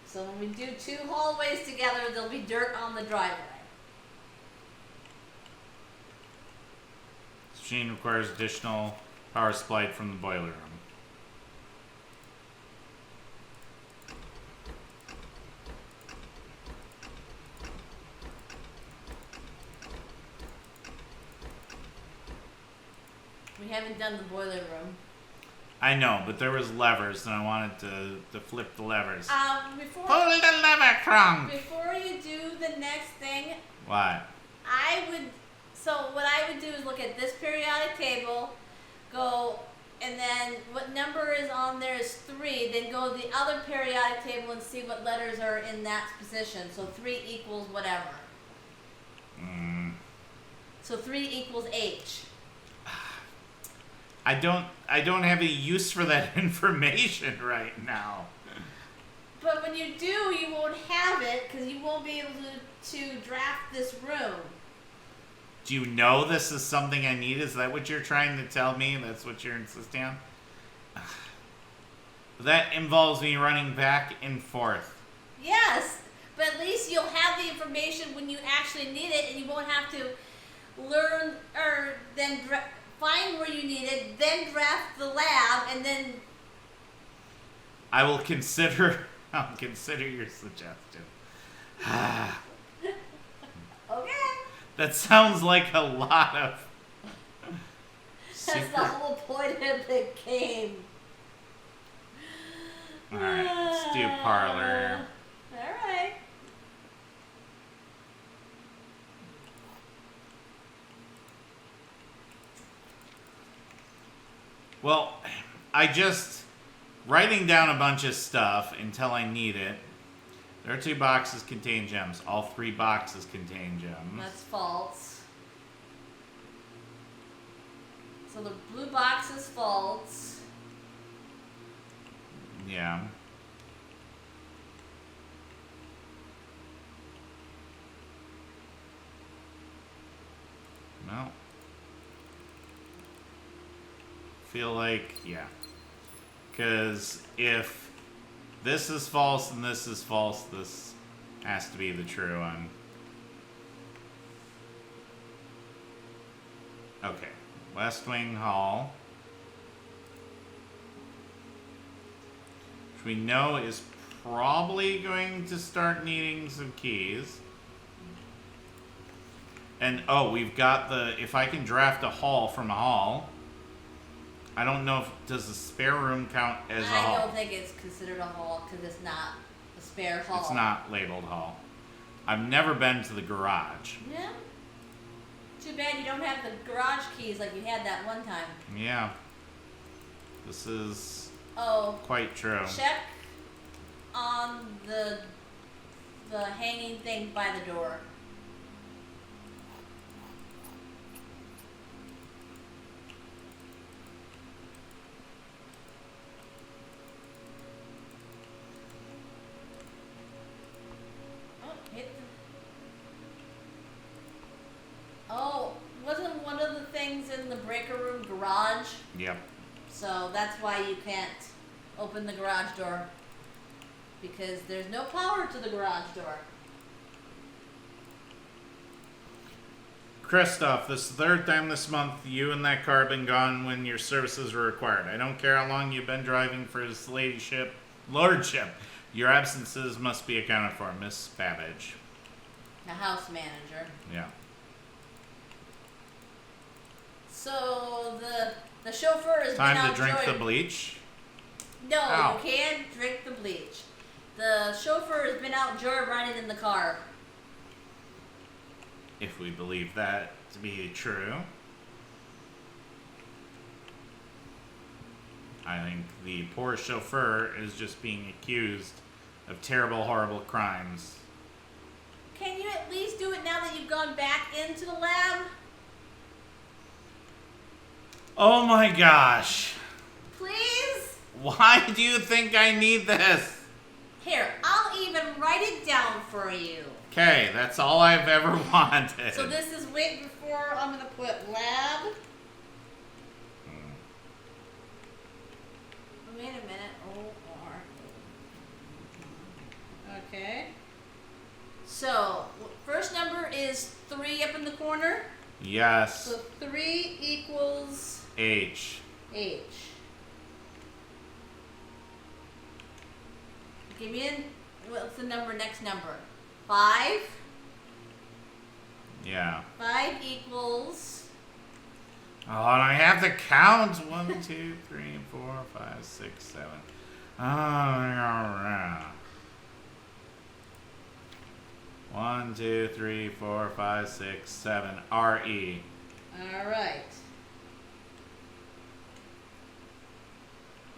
So when we do 2 hallways together, there'll be dirt on the driveway. This machine requires additional power supplied from the boiler room. We haven't done the boiler room. I know, but there was levers, and I wanted to flip the levers. Before Pull the lever, Krunk! Before you do the next thing, What? what I would do is look at this periodic table, go, and then what number is on there is 3, then go to the other periodic table and see what letters are in that position. So 3 equals whatever. So 3 equals H. I don't have any use for that information right now. But when you do, you won't have it because you won't be able to draft this room. Do you know this is something I need? Is that what you're trying to tell me? That's what you're insisting on? That involves me running back and forth. Yes, but at least you'll have the information when you actually need it, and you won't have to learn or then find where you need it, then draft the lab, and then. I'll consider your suggestion. Okay. That sounds like a lot of. That's the whole point of the game. Alright, let's do parlor. Alright. Well, writing down a bunch of stuff until I need it. There are 2 boxes contain gems. All 3 boxes contain gems. That's false. So the blue box is false. Yeah. Well. Feel like, yeah. Because if this is false and this is false, this has to be the true one. Okay. West Wing Hall. Which we know is probably going to start needing some keys. And, we've got if I can draft a hall from a hall. I don't know does the spare room count as a hall? I don't think it's considered a hall because it's not a spare hall. It's not labeled hall. I've never been to the garage. Yeah. Too bad you don't have the garage keys like you had that one time. Yeah. This is quite true. Check on the hanging thing by the door. Wasn't one of the things in the breaker room garage? Yep. So that's why you can't open the garage door. Because there's no power to the garage door. Christoph, this is the 3rd time this month you and that car have been gone when your services were required. I don't care how long you've been driving for his lordship. Your absences must be accounted for, Miss Babbage. The house manager. Yeah. So the The chauffeur has been Time out to drink the joy- bleach. No, Ow. you can't drink the bleach. The chauffeur has been out joyriding in the car. If we believe that to be true. I think the poor chauffeur is just being accused of terrible, horrible crimes. Can you at least do it now that you've gone back into the lab? Oh my gosh. Please? Why do you think I need this? Here, I'll even write it down for you. Okay, that's all I've ever wanted. So this is wait before I'm gonna put lab. Wait a minute. O-R. Okay. So, first number is 3 up in the corner. Yes. So 3 equals H. H. Give me in. What's the number? Next number. 5. Yeah. 5 equals. Oh, and I have to count. 1, 2, 3, 4, 5, 6, 7. Oh, yeah. 1, 2, 3, 4, 5, 6, 7. R-E. All right.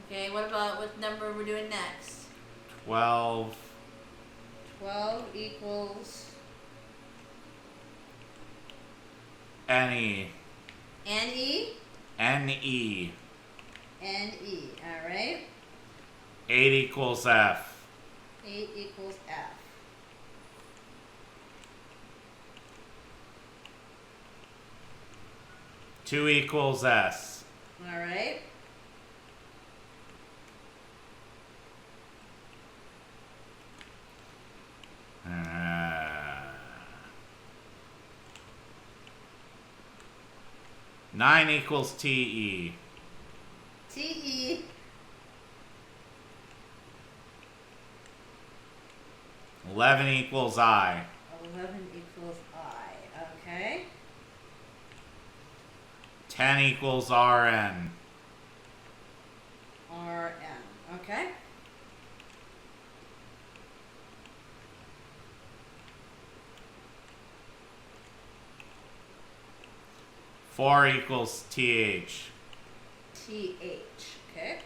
Okay. What about what number we're doing next? 12. 12 equals N-E. N-E? N-E. N-E. All right. 8 equals F. 8 equals F. Two equals S. All right. Uh, 9 equals T-E. T-E. 11 equals I. 11 equals I. Okay. 10 equals RN. R-N. Okay. Four equals TH. T-H. Okay.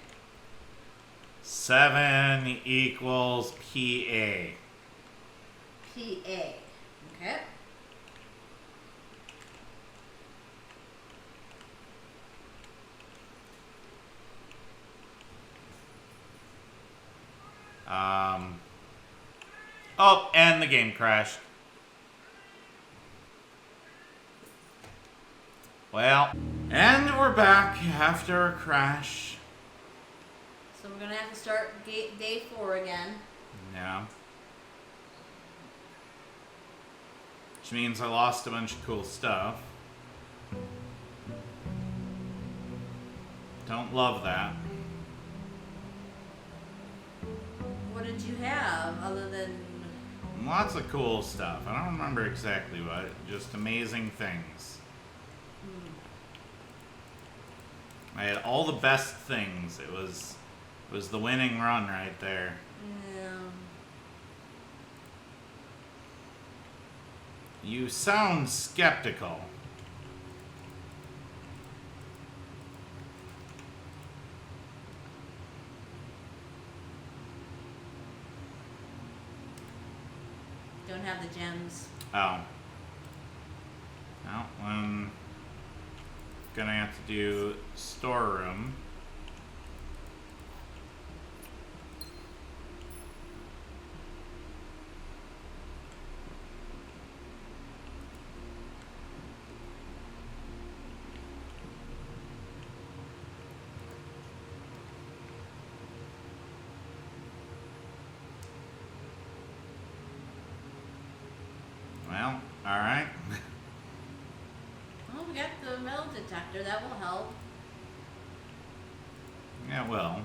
7 equals PA. P-A. Okay. Oh, and the game crashed. Well, and we're back after a crash. So we're going to have to start day 4 again. Yeah. Which means I lost a bunch of cool stuff. Don't love that. What did you have other than... Lots of cool stuff. I don't remember exactly what. Just amazing things. I had all the best things. It was the winning run right there. Yeah. You sound skeptical. Don't have the gems. Oh. Well, I'm gonna have to do storeroom. Well, alright. Oh, we got the metal detector. That will help. Yeah, well.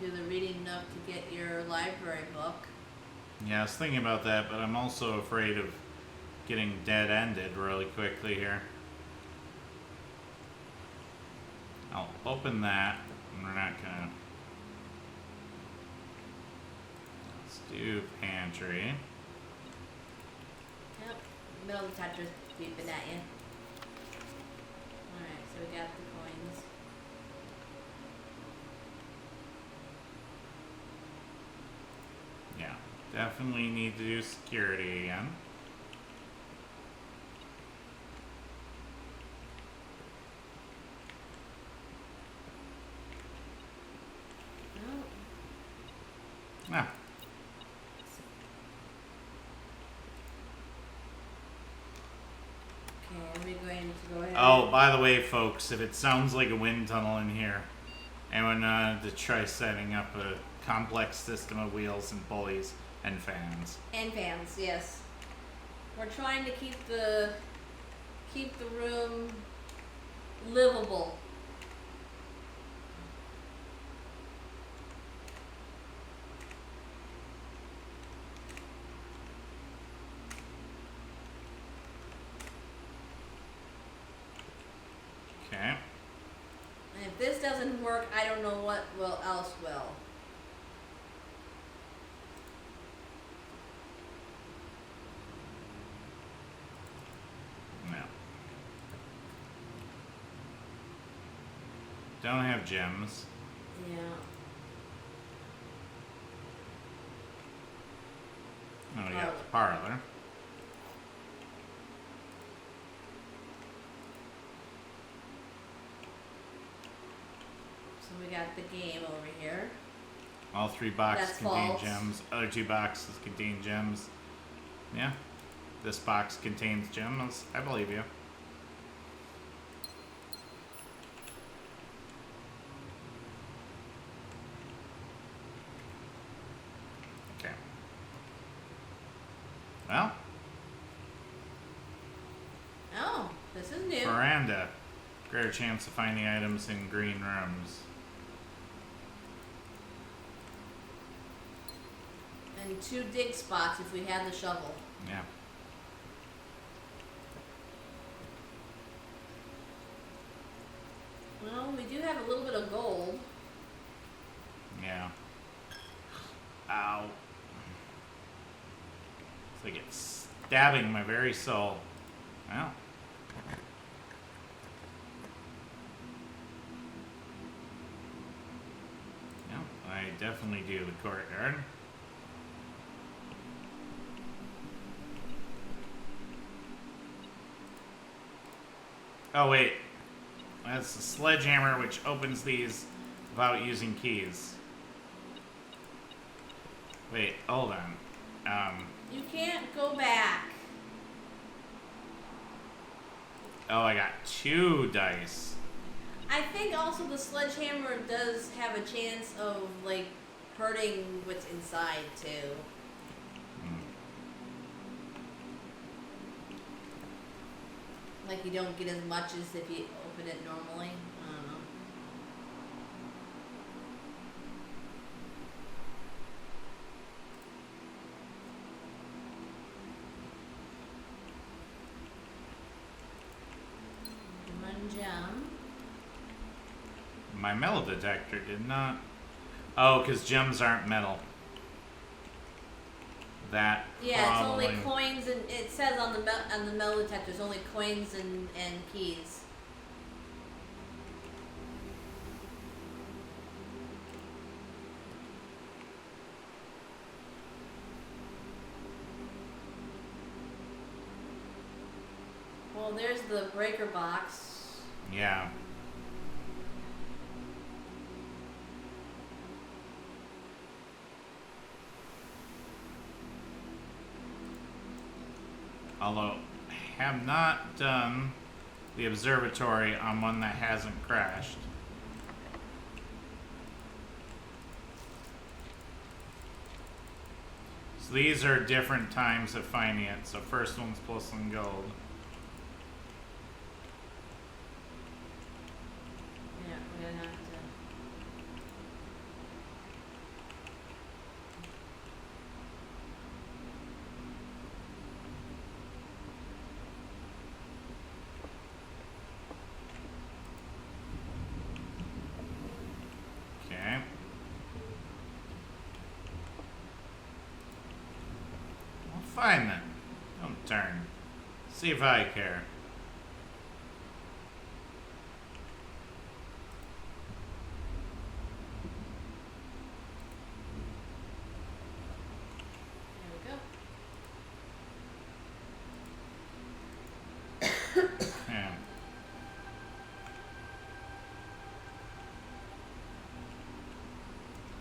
do the reading enough to get your library book. Yeah, I was thinking about that, but I'm also afraid of getting dead-ended really quickly here. I'll open that, and we're not gonna... Let's do pantry. Yep, metal detector's beeping at you. Alright, so we got the coins. Yeah, definitely need to do security again. Oh, Ah, okay, are we going to go ahead? oh, by the way, folks, if it sounds like a wind tunnel in here, Aywenn wanted to try setting up a complex system of wheels and pulleys and fans. And fans, yes. We're trying to keep the room livable. Okay. And if this doesn't work, I don't know what else will. No. Don't have gems. Yeah. Oh, we got the parlor. So we got the game over here. All 3 boxes That's contain false. gems. Other 2 boxes contain gems. Yeah. This box contains gems. I believe you. Okay. Well, Oh, this is new. veranda. Greater chance of finding items in green rooms. And 2 dig spots if we had the shovel. Yeah. Well, we do have a little bit of gold. Yeah. Ow. It's like it's stabbing my very soul. Well. Yeah, I definitely do the courtyard. Oh wait. That's the sledgehammer which opens these without using keys. Wait, hold on. You can't go back. Oh, I got 2 dice. I think also the sledgehammer does have a chance of, like, hurting what's inside, too. Like, you don't get as much as if you open it normally. I don't know. One gem. My metal detector did not. Oh, because gems aren't metal. That Yeah, probably... it's only coins, and it says on the metal detector, it's only coins and keys. Well, there's the breaker box. Yeah. Although, I have not done the observatory on one that hasn't crashed. So these are different times of finding it. So first one's plus 1 gold. Yeah, we're gonna have to. Fine then. Don't turn. See if I care. There we go. Yeah.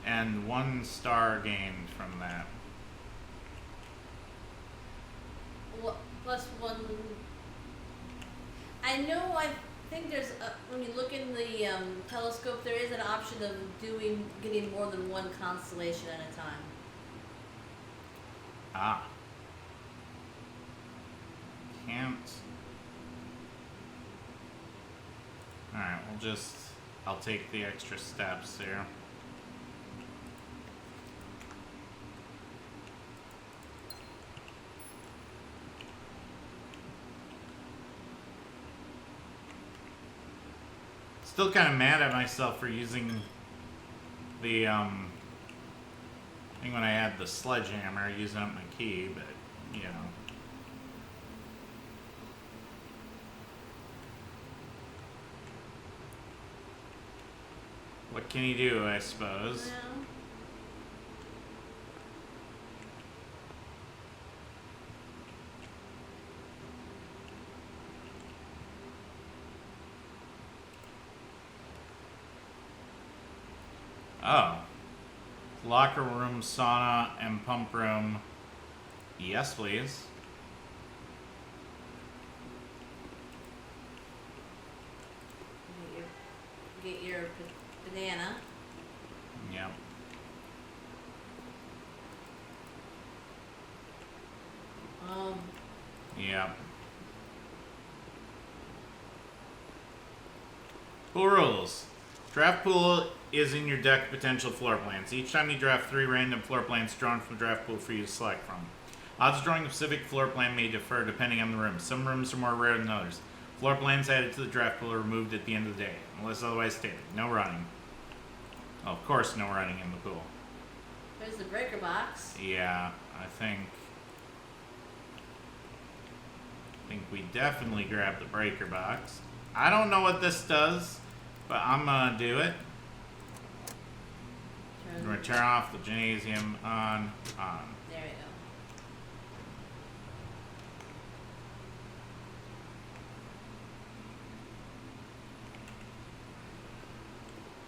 And 1 star gained from that. Plus 1. I know. I think there's when you look in the telescope, there is an option of getting more than 1 constellation at a time. Ah. Can't. Alright, I'll take the extra steps here. Still kind of mad at myself for using the, thing when I had the sledgehammer, using up my key, but, you know. What can you do, I suppose? Yeah. Oh. Locker room, sauna, and pump room. Yes, please. Get your banana. Yep. Yep. Pool rules. Draft pool is in your deck potential floor plans. Each time you draft 3 random floor plans drawn from the draft pool for you to select from. Odds of drawing a specific floor plan may differ depending on the room. Some rooms are more rare than others. Floor plans added to the draft pool are removed at the end of the day, unless otherwise stated. No running. Oh, of course, no running in the pool. There's the breaker box. Yeah, I think we definitely grabbed the breaker box. I don't know what this does, but I'm gonna do it. I'm gonna turn off the gymnasium on. There we go.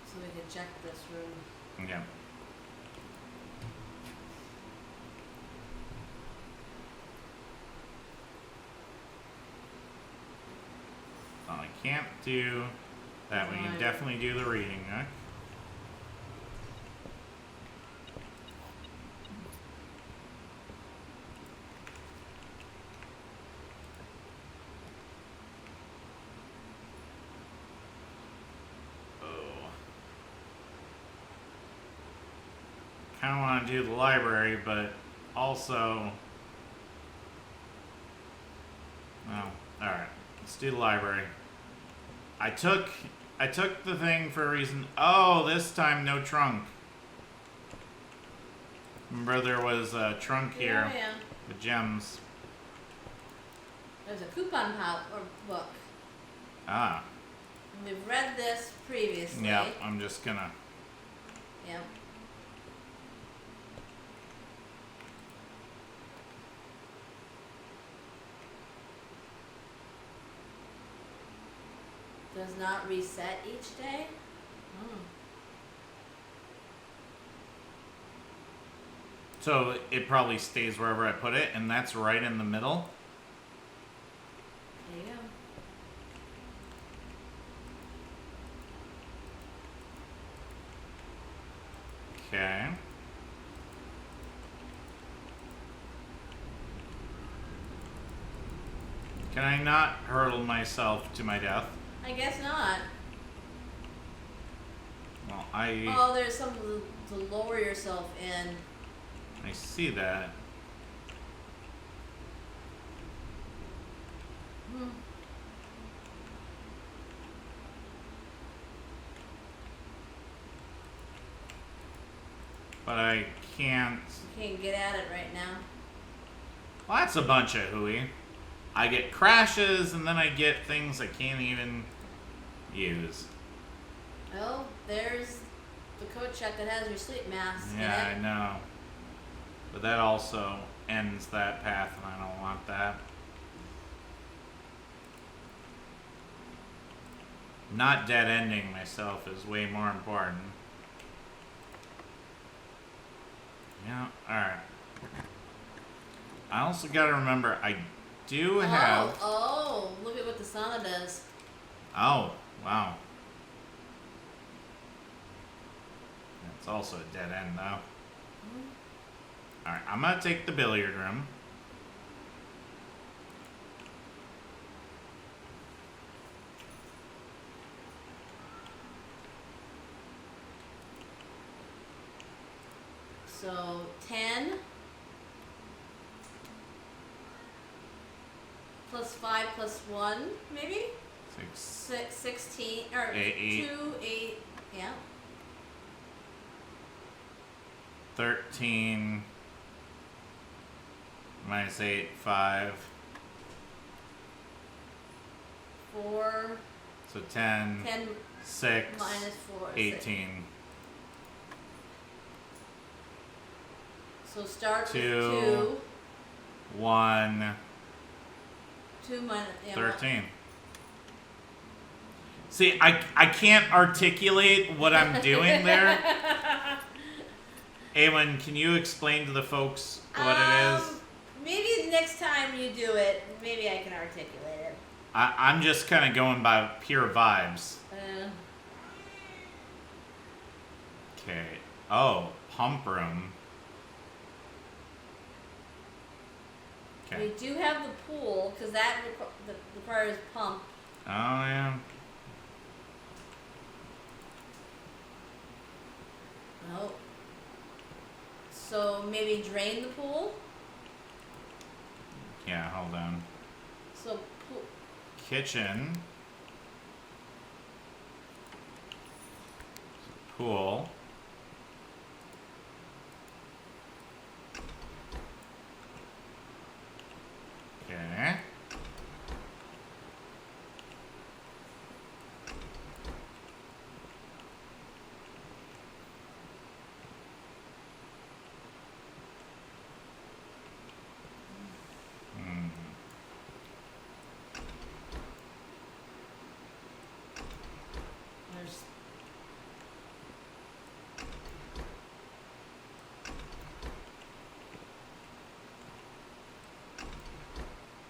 So we can check this room. Yeah. So I can't do that. We can definitely do the reading, huh? Kind of want to do the library, but also, well, all right, let's do the library. I took the thing for a reason. Oh, this time no trunk. Remember there was a trunk here with gems. There's a coupon or book. Ah. And we've read this previously. Yeah, I'm just gonna. Yep. Does not reset each day? So it probably stays wherever I put it, and that's right in the middle. There you go. Okay. Can I not hurtle myself to my death? I guess not. Well, Oh, there's some to lower yourself in. I see that. But I can't. You can't get at it right now. Well, that's a bunch of hooey. I get crashes, and then I get things I can't even use. Oh, there's the code check that has your sleep mask Yeah, in I it. know. But that also ends that path, and I don't want that. Not dead-ending myself is way more important. Yeah, alright. I also gotta remember, I do have... Oh, look at what the sauna does. Oh, wow. It's also a dead end, though. Alright, I'm gonna take the billiard room. So 10 plus 5 plus 1, maybe? 16 or 8. 2, 8, yeah. 13 minus 8, 5. 4, So 10, 10 6, minus 4, 18. So start with 2, 1, 2 minus, yeah, 13. See, I can't articulate what I'm doing there. Aywenn, can you explain to the folks what it is? Maybe next time you do it, maybe I can articulate it. I'm just kind of going by pure vibes. Okay. Oh, pump room. Okay. We do have the pool, because that requires pump. Oh, yeah. Oh. So maybe drain the pool? Yeah, hold on. So Kitchen. Pool. Okay. there's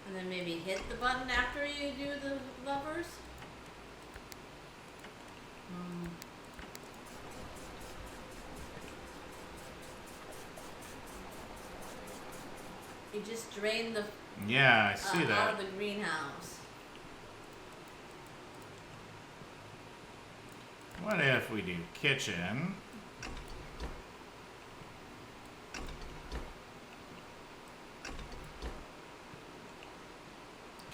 and then maybe hit the button after you do the levers. You just drain the Yeah, I see out that. of the greenhouse. What if we do kitchen?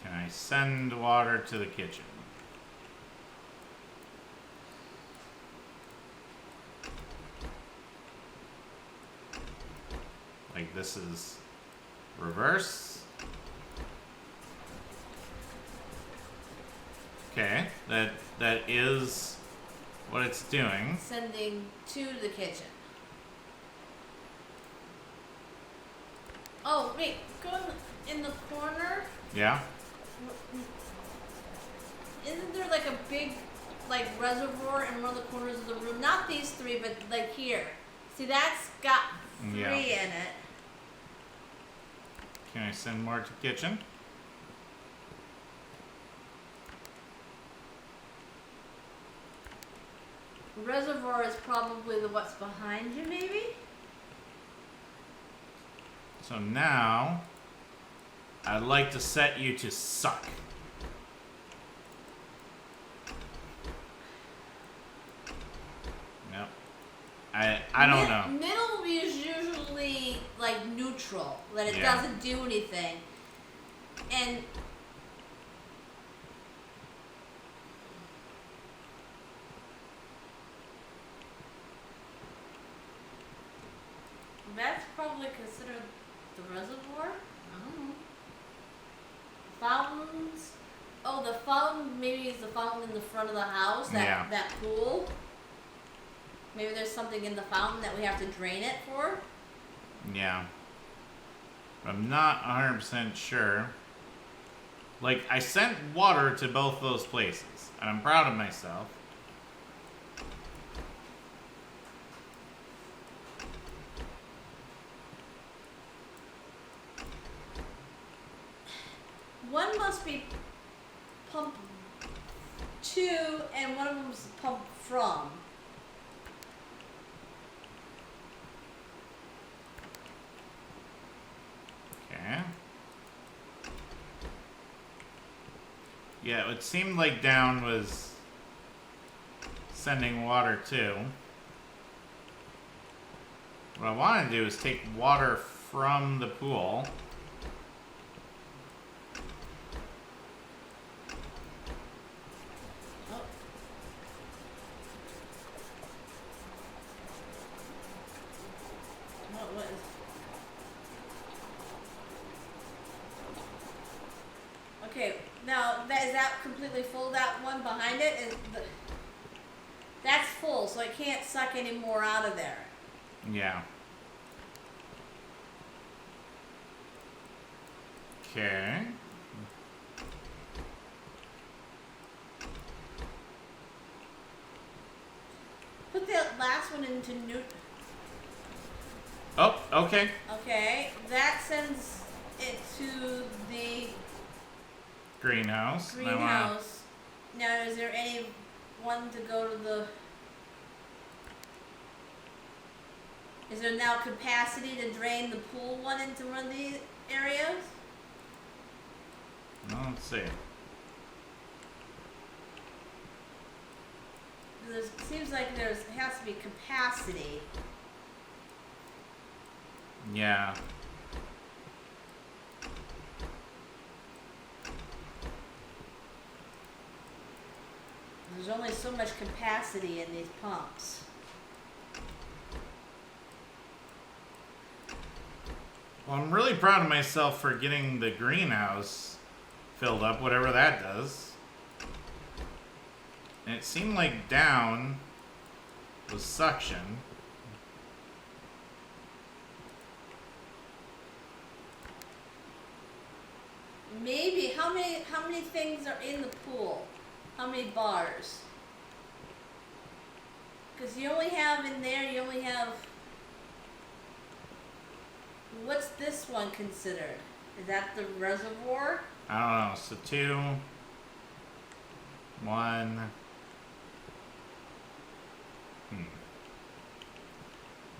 Can I send water to the kitchen? Like this is reverse. Okay, that is what it's doing. Sending to the kitchen. Oh, wait, go in the corner. Yeah. Isn't there like a big like reservoir in one of the corners of the room? Not these three, but like here. See, that's got 3 Yeah. in it. Can I send more to kitchen? Reservoir is probably the what's behind you, maybe? So now, I'd like to set you to suck. Nope. I don't know. Middle is usually like neutral, that it Yeah. doesn't do anything. And that's probably considered the reservoir. Oh. Fountains. Oh, the fountain maybe is the fountain in the front of the house. That pool. Maybe there's something in the fountain that we have to drain it for. Yeah. I'm not 100% sure. Like, I sent water to both those places, and I'm proud of myself. One must be pump to, and one of them's pump from. Okay. Yeah, it seemed like down was sending water too. What I want to do is take water from the pool. Oh. What is? Okay, now is that completely full? That one behind it is that's full, so it can't suck any more out of there. Yeah. Okay. Put that last one into new. Oh, okay. Okay, that sends it to the Greenhouse. greenhouse. Now, is there any one to go to the? Is there now capacity to drain the pool one into one of these areas? Let's see. It seems like there has to be capacity. Yeah. There's only so much capacity in these pumps. Well, I'm really proud of myself for getting the greenhouse filled up, whatever that does. And it seemed like down was suction. Maybe how many things are in the pool? How many bars? Because you only have in there, you only have. What's this one considered? Is that the reservoir? I don't know. So 2, 1.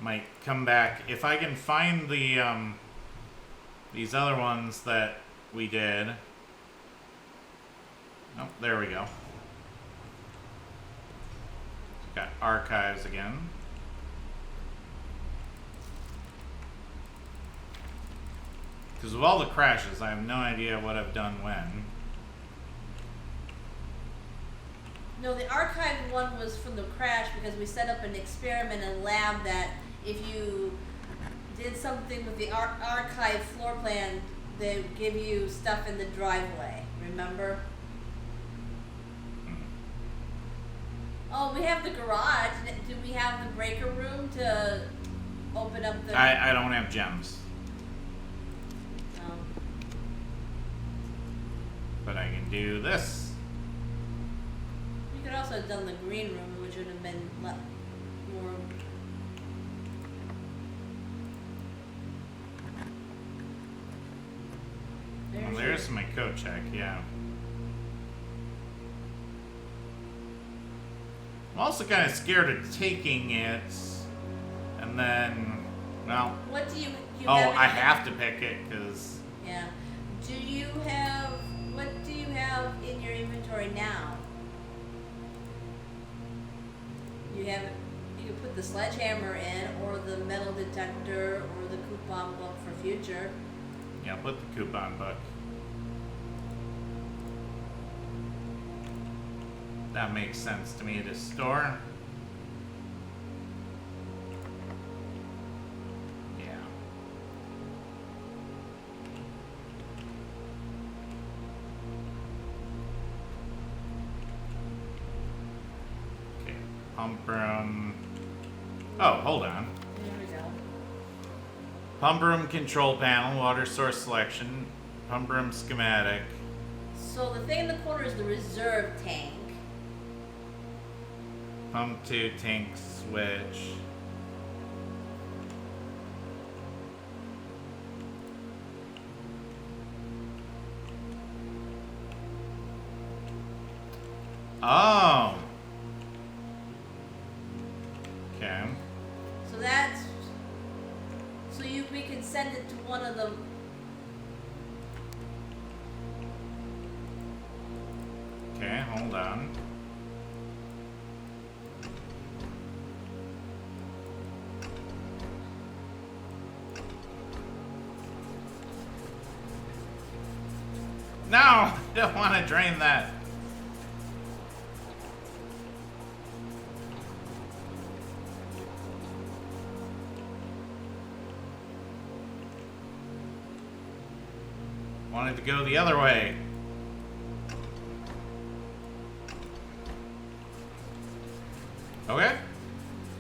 Might come back if I can find the these other ones that we did. Oh, there we go. Got archives again. Because of all the crashes, I have no idea what I've done when. No, the archived one was from the crash because we set up an experiment in lab that if you did something with the archive floor plan, they would give you stuff in the driveway. Remember? Oh, we have the garage. Do we have the breaker room to open up the? I don't have gems. No. But I can do this. You could also have done the green room, which would have been more. Well, there's my code check, yeah. I'm also kind of scared of taking it, and then, well. What do you Oh, have I have to pick it because. Yeah. Do you have? What do you have in your inventory now? You have. You can put the sledgehammer in, or the metal detector, or the coupon book for future. Yeah, put the coupon book. That makes sense to me to store. Yeah. Pump room. Oh, hold on. There we go. Pump room control panel, water source selection, pump room schematic. So the thing in the corner is the reserve tank. Pump 2 tank switch. Oh. Okay. So that's so we can send it to one of the. Okay, hold on. No, I don't want to drain that. Wanted to go the other way. Okay.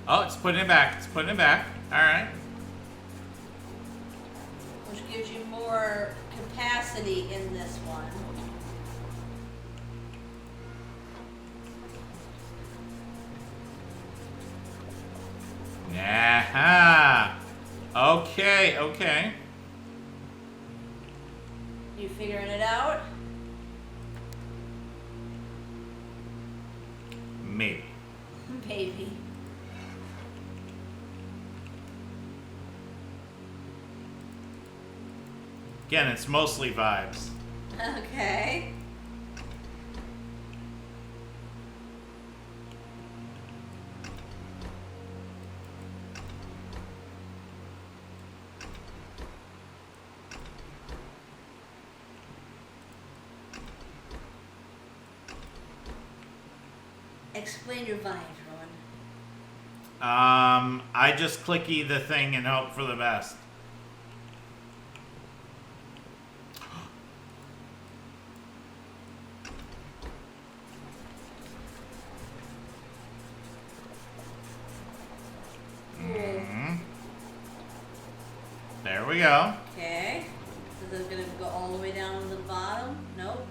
Oh, it's putting it back. It's putting it back. All right. Which gives you more capacity in this one. Yeah. Okay, okay. You figuring it out? Maybe. Maybe. Again, it's mostly vibes. Okay. Explain your vibes, Rowan. I just clicky the thing and hope for the best. There we go. Okay. So this is gonna go all the way down to the bottom? Nope.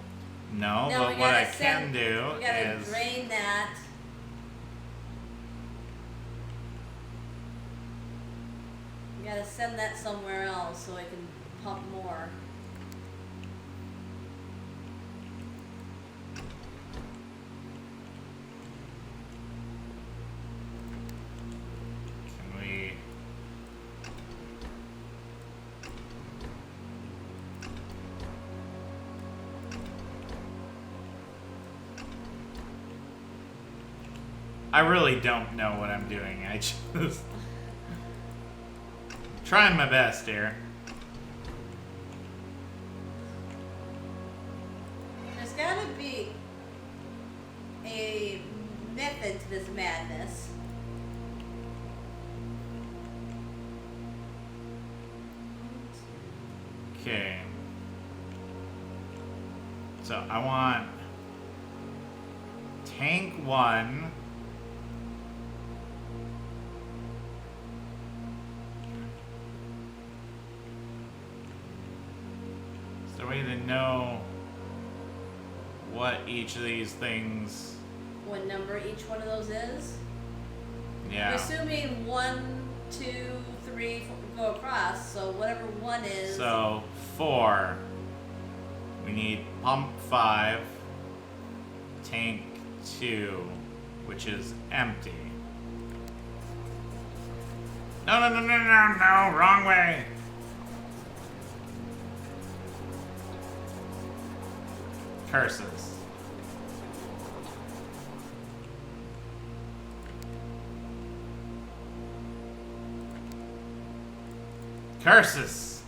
No, No, but we what gotta I can do We gotta is drain that. We gotta send that somewhere else so it can pump more. can we I really don't know what I'm doing. I just trying my best here. There's gotta be a method to this madness. Okay. So I want tank 1. Is there a way to know what each of these things? What number each one of those is? Yeah. I'm assuming 1, 2, 3 go across, so whatever 1 is. So 4. We need pump 5, tank 2, which is empty. No, no, no, no, no, no, wrong way. Curses. Curses.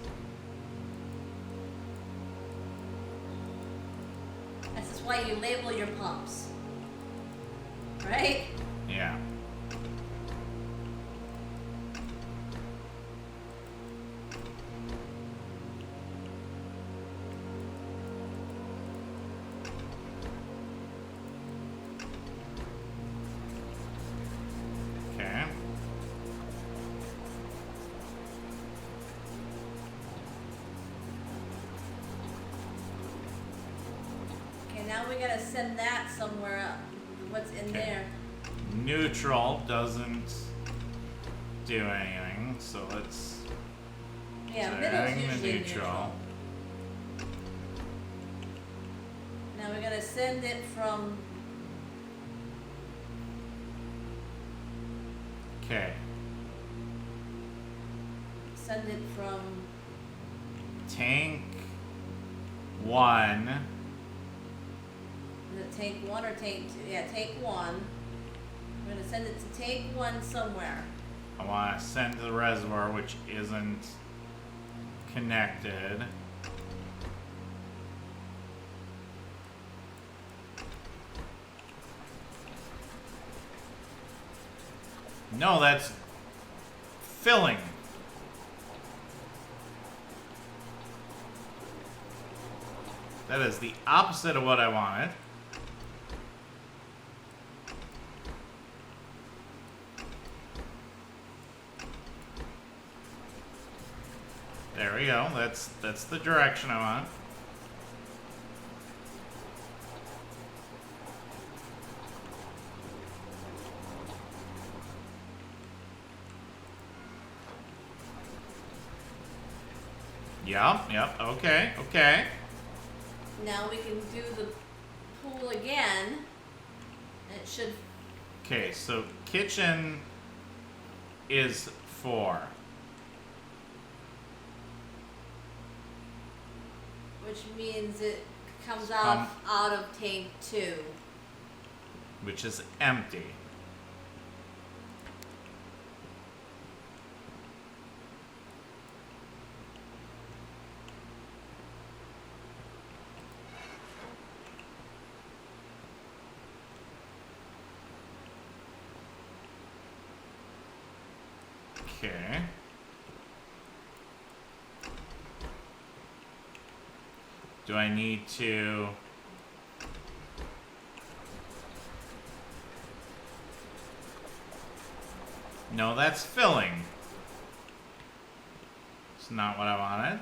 This is why you label your pumps. Right? Yeah. we gotta send that somewhere up. What's in there? Neutral doesn't do anything, so let's. Yeah, so middle's adding the usually neutral. Now we gotta send it from. Okay. Send it from. Tank 1. Is it tank 1 or tank 2? Yeah, tank 1. We're gonna send it to tank 1 somewhere. I want to send to the reservoir, which isn't connected. No, that's filling. That is the opposite of what I wanted. There we go. That's the direction I want. Yep, okay. Now we can do the pool again. And it should. Okay, so kitchen is 4. Which means it comes out of tank 2. Which is empty. Okay. Do I need to... No, that's filling. It's not what I wanted.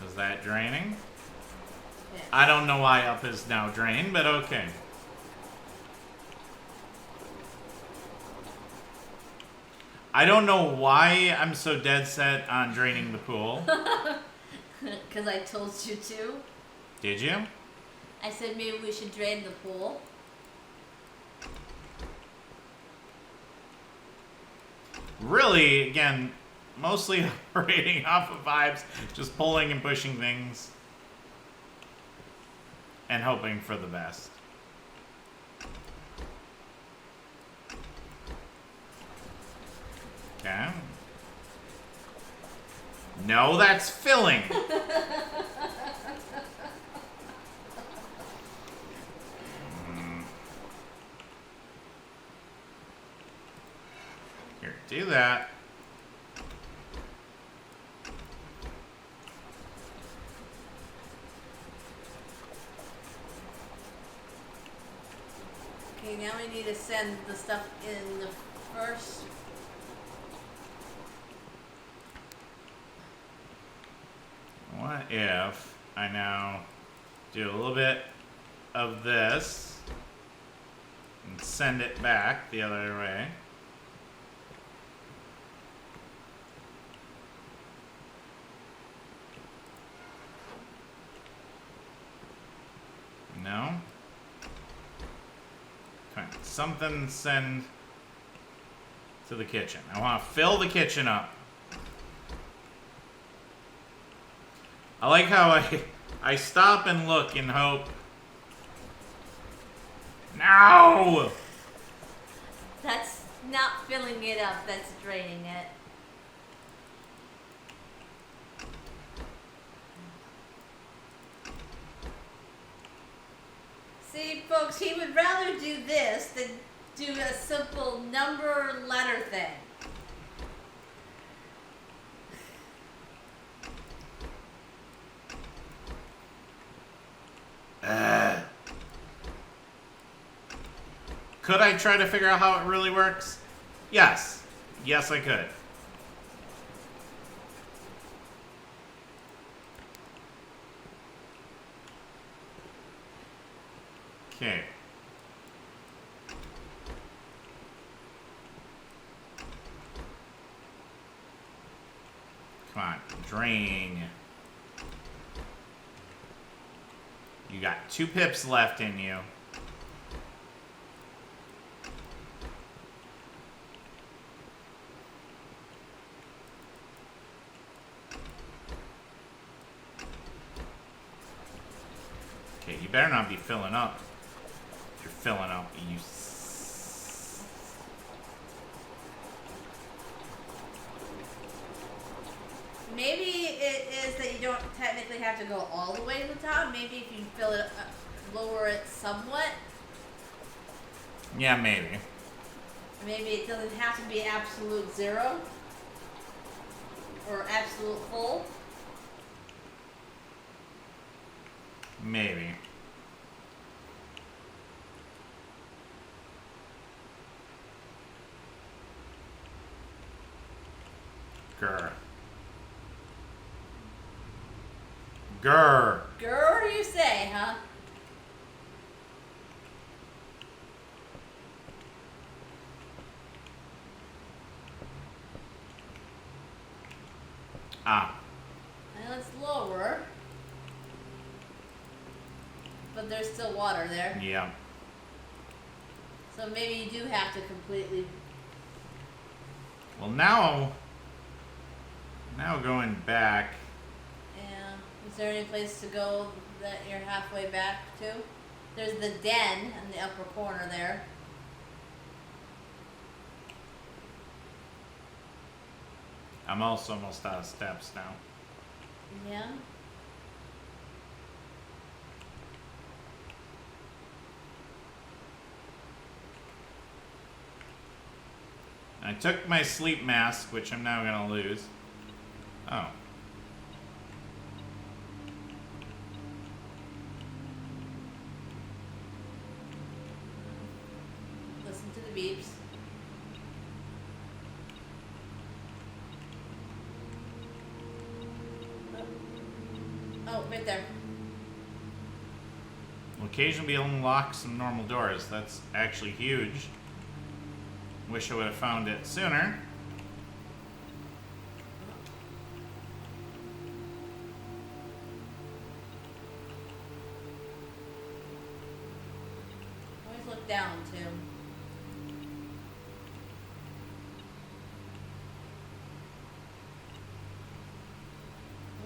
Is that draining? Yeah. I don't know why up is now drained, but okay. I don't know why I'm so dead set on draining the pool. Because I told you to. Did you? I said maybe we should drain the pool. Really, again, mostly operating off of vibes, just pulling and pushing things. And hoping for the best. Okay. No, that's filling. Here, do that. Okay, now we need to send the stuff in the first. What if I now do a little bit of this and send it back the other way? No? Okay, something send to the kitchen. I want to fill the kitchen up. I like how I stop and look and hope. No! That's not filling it up, that's draining it. See, folks, he would rather do this than do a simple number letter thing. Could I try to figure out how it really works? Yes. Yes, I could. Okay. Come on, drain. You got 2 pips left in you. Okay, you better not be filling up. If you're filling up, you... Maybe it is that you don't technically have to go all the way to the top. Maybe if you fill it, lower it somewhat. Yeah, maybe. Maybe it doesn't have to be absolute 0 or absolute full. Maybe. Grr. Grr. Grr, you say, huh? Ah. Now it's lower. But there's still water there. Yeah. So maybe you do have to completely... Well, now going back. Yeah. Is there any place to go that you're halfway back to? There's the den in the upper corner there. I'm also almost out of steps now. Yeah. I took my sleep mask, which I'm now gonna lose. Oh. Listen to the beeps. Oh, right there. Will occasionally unlock some normal doors. That's actually huge. Wish I would have found it sooner. Always look down, too.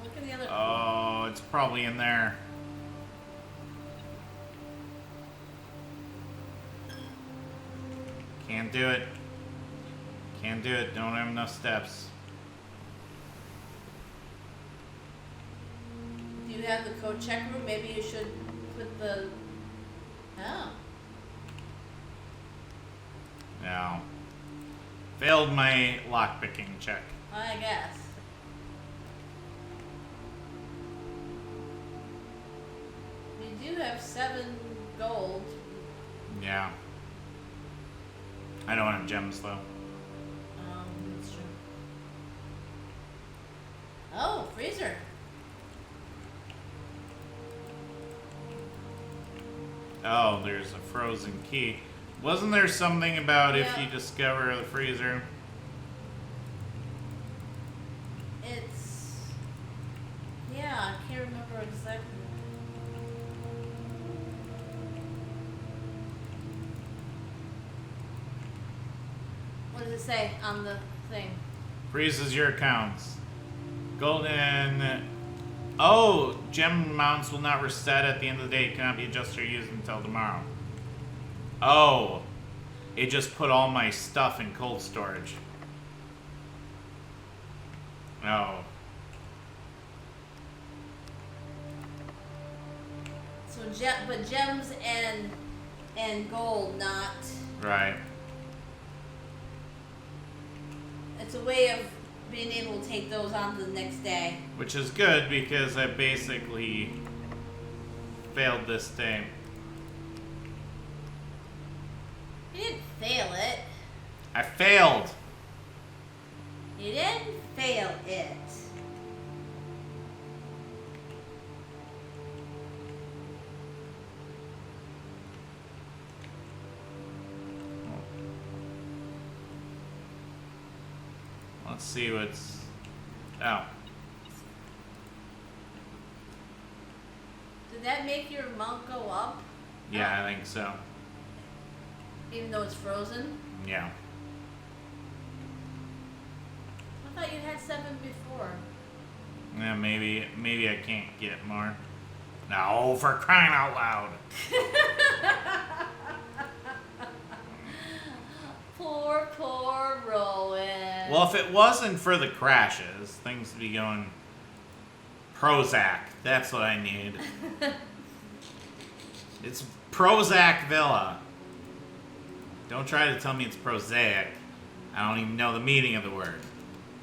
Look at the other... Oh, it's probably in there. Can't do it. Can't do it. Don't have enough steps. Do you have the code check room? Maybe you should put the... Oh. No. Failed my lockpicking check. I guess. We do have 7 gold. Yeah. I don't have gems though. That's true. Oh, freezer. Oh, there's a frozen key. Wasn't there something about if Yeah. you discover the freezer? It's... Yeah, I can't remember exactly. What does it say on the thing? Freezes your accounts. Golden. Oh, gem amounts will not reset at the end of the day. Cannot be adjusted or used until tomorrow. Oh, it just put all my stuff in cold storage. Oh. So but gems and gold, not. Right. It's a way of being able to take those on to the next day. Which is good because I basically failed this day. You didn't fail it. I failed. You didn't fail it. see what's... Oh. Did that make your amount go up? Yeah, I think so. Even though it's frozen? Yeah. I thought you had 7 before. Yeah, maybe I can't get more. No, for crying out loud. Poor Rowan. Well, if it wasn't for the crashes, things would be going Prozac. That's what I need. It's Prozac Villa. Don't try to tell me it's Prozac. I don't even know the meaning of the word.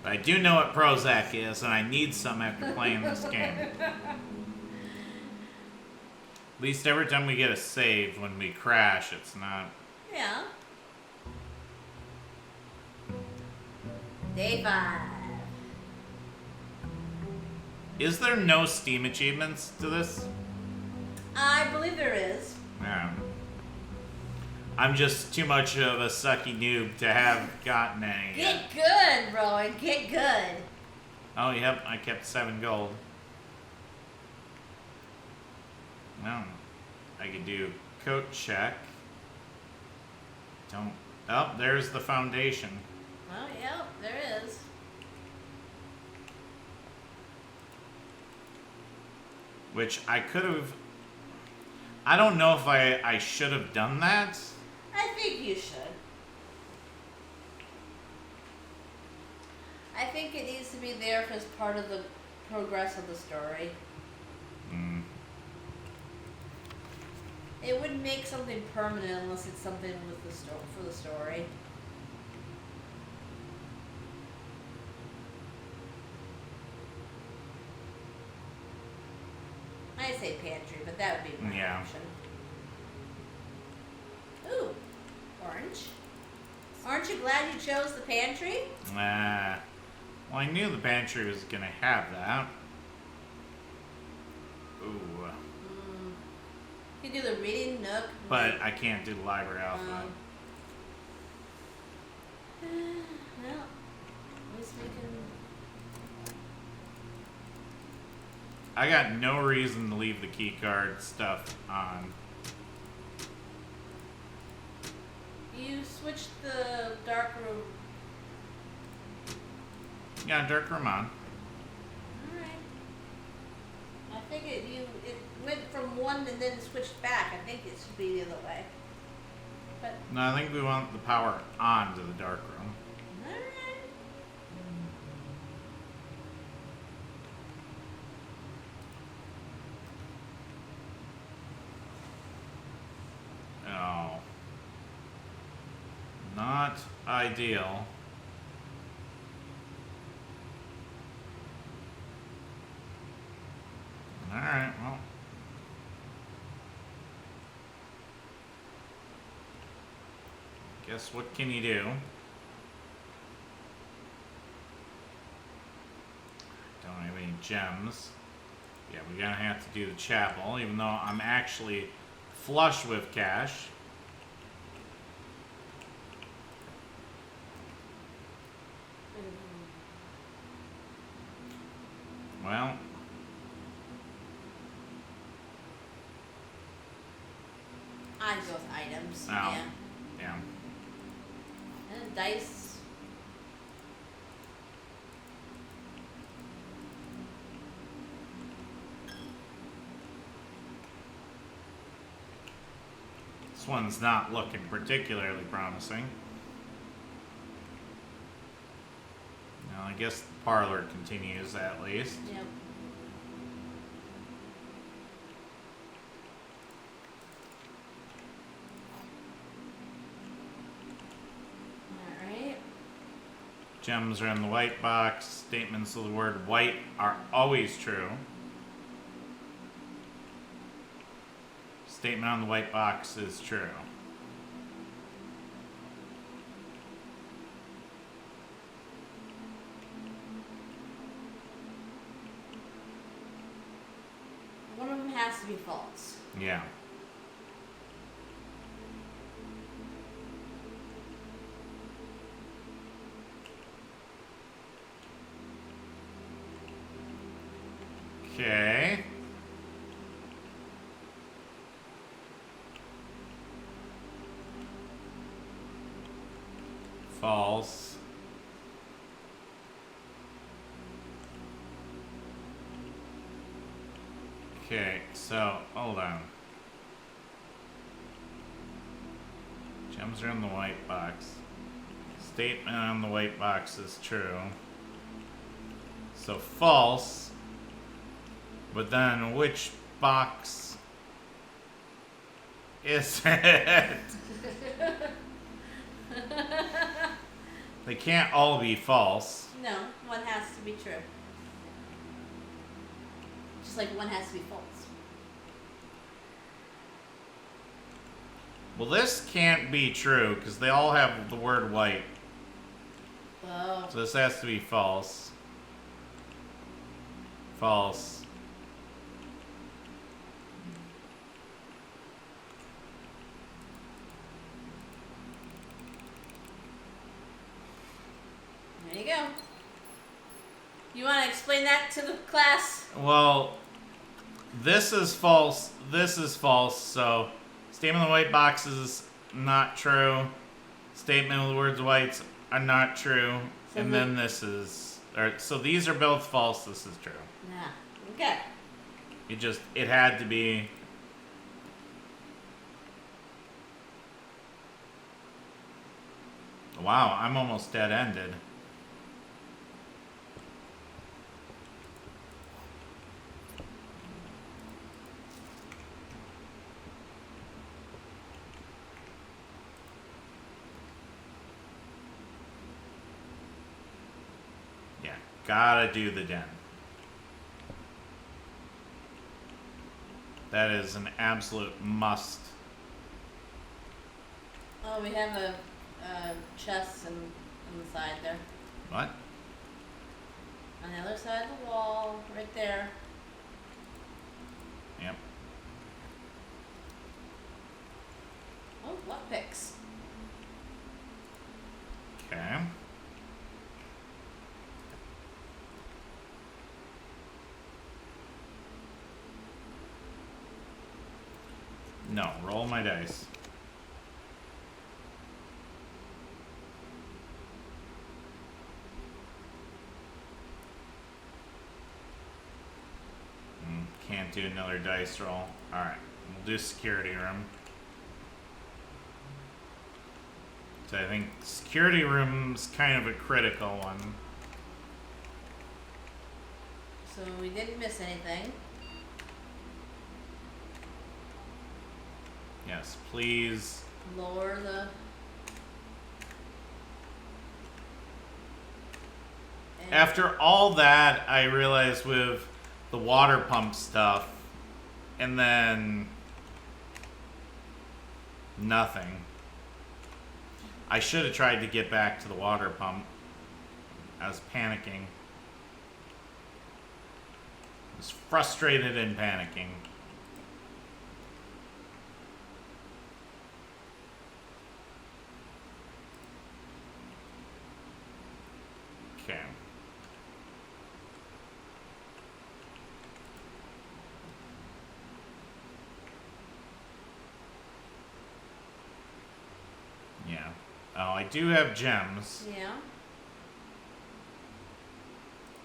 But I do know what Prozac is, and I need some after playing this game. At least every time we get a save when we crash, it's not... Yeah. Day 5. Is there no Steam achievements to this? I believe there is. Yeah. I'm just too much of a sucky noob to have gotten any. Get good, Rowan. Get good. Oh, yep, I kept 7 gold. No. I could do coat check. Don't... Oh, there's the foundation. Oh, yeah, there is. Which I could have... I don't know if I should have done that. I think you should. I think it needs to be there as part of the progress of the story. Mm. It wouldn't make something permanent unless it's something with the for the story. I say pantry, but that would be my Yeah. option. Ooh, orange. Aren't you glad you chose the pantry? Well, I knew the pantry was gonna have that. Ooh. You can do the reading nook. But I can't do the library outfit. Well, at least we can. I got no reason to leave the key card stuff on. You switched the dark room. Yeah, dark room on. Alright. I think it went from one and then switched back. I think it should be the other way. But No, I think we want the power on to the dark room. alright. Oh. Not ideal. Alright, well. Guess what can you do? Don't have any gems. Yeah, we're gonna have to do the chapel, even though I'm actually flush with cash. Well, I'd go with items. Oh. Yeah. yeah. And dice. This one's not looking particularly promising. Now, I guess the parlor continues at least. Yep. Alright. Gems are in the white box. Statements of the word white are always true. Statement on the white box is true. One of them has to be false. Yeah. Okay. False. Okay, so hold on. Gems are in the white box. Statement on the white box is true. So false. But then which box is it? They can't all be false. No, one has to be true. Just like one has to be false. Well, this can't be true because they all have the word white. Oh. So this has to be false. False. There you go. You want to explain that to the class? Well, this is false. This is false. So, statement of the white box is not true. Statement of the words whites are not true. So And then this is. So these are both false. This is true. Yeah. Okay. It had to be. Wow, I'm almost dead ended. Yeah, gotta do the den. That is an absolute must. Oh, we have a chest on the side there. What? On the other side of the wall, right there. Yep. Oh, what picks? Okay. No, roll my dice. Can't do another dice roll. Alright, we'll do security room. So I think security room's kind of a critical one. So we didn't miss anything. Yes, please. Lower the... And After all that, I realized with the water pump stuff, and then nothing. I should have tried to get back to the water pump. I was panicking. I was frustrated and panicking. Okay. Yeah. Oh, I do have gems. Yeah.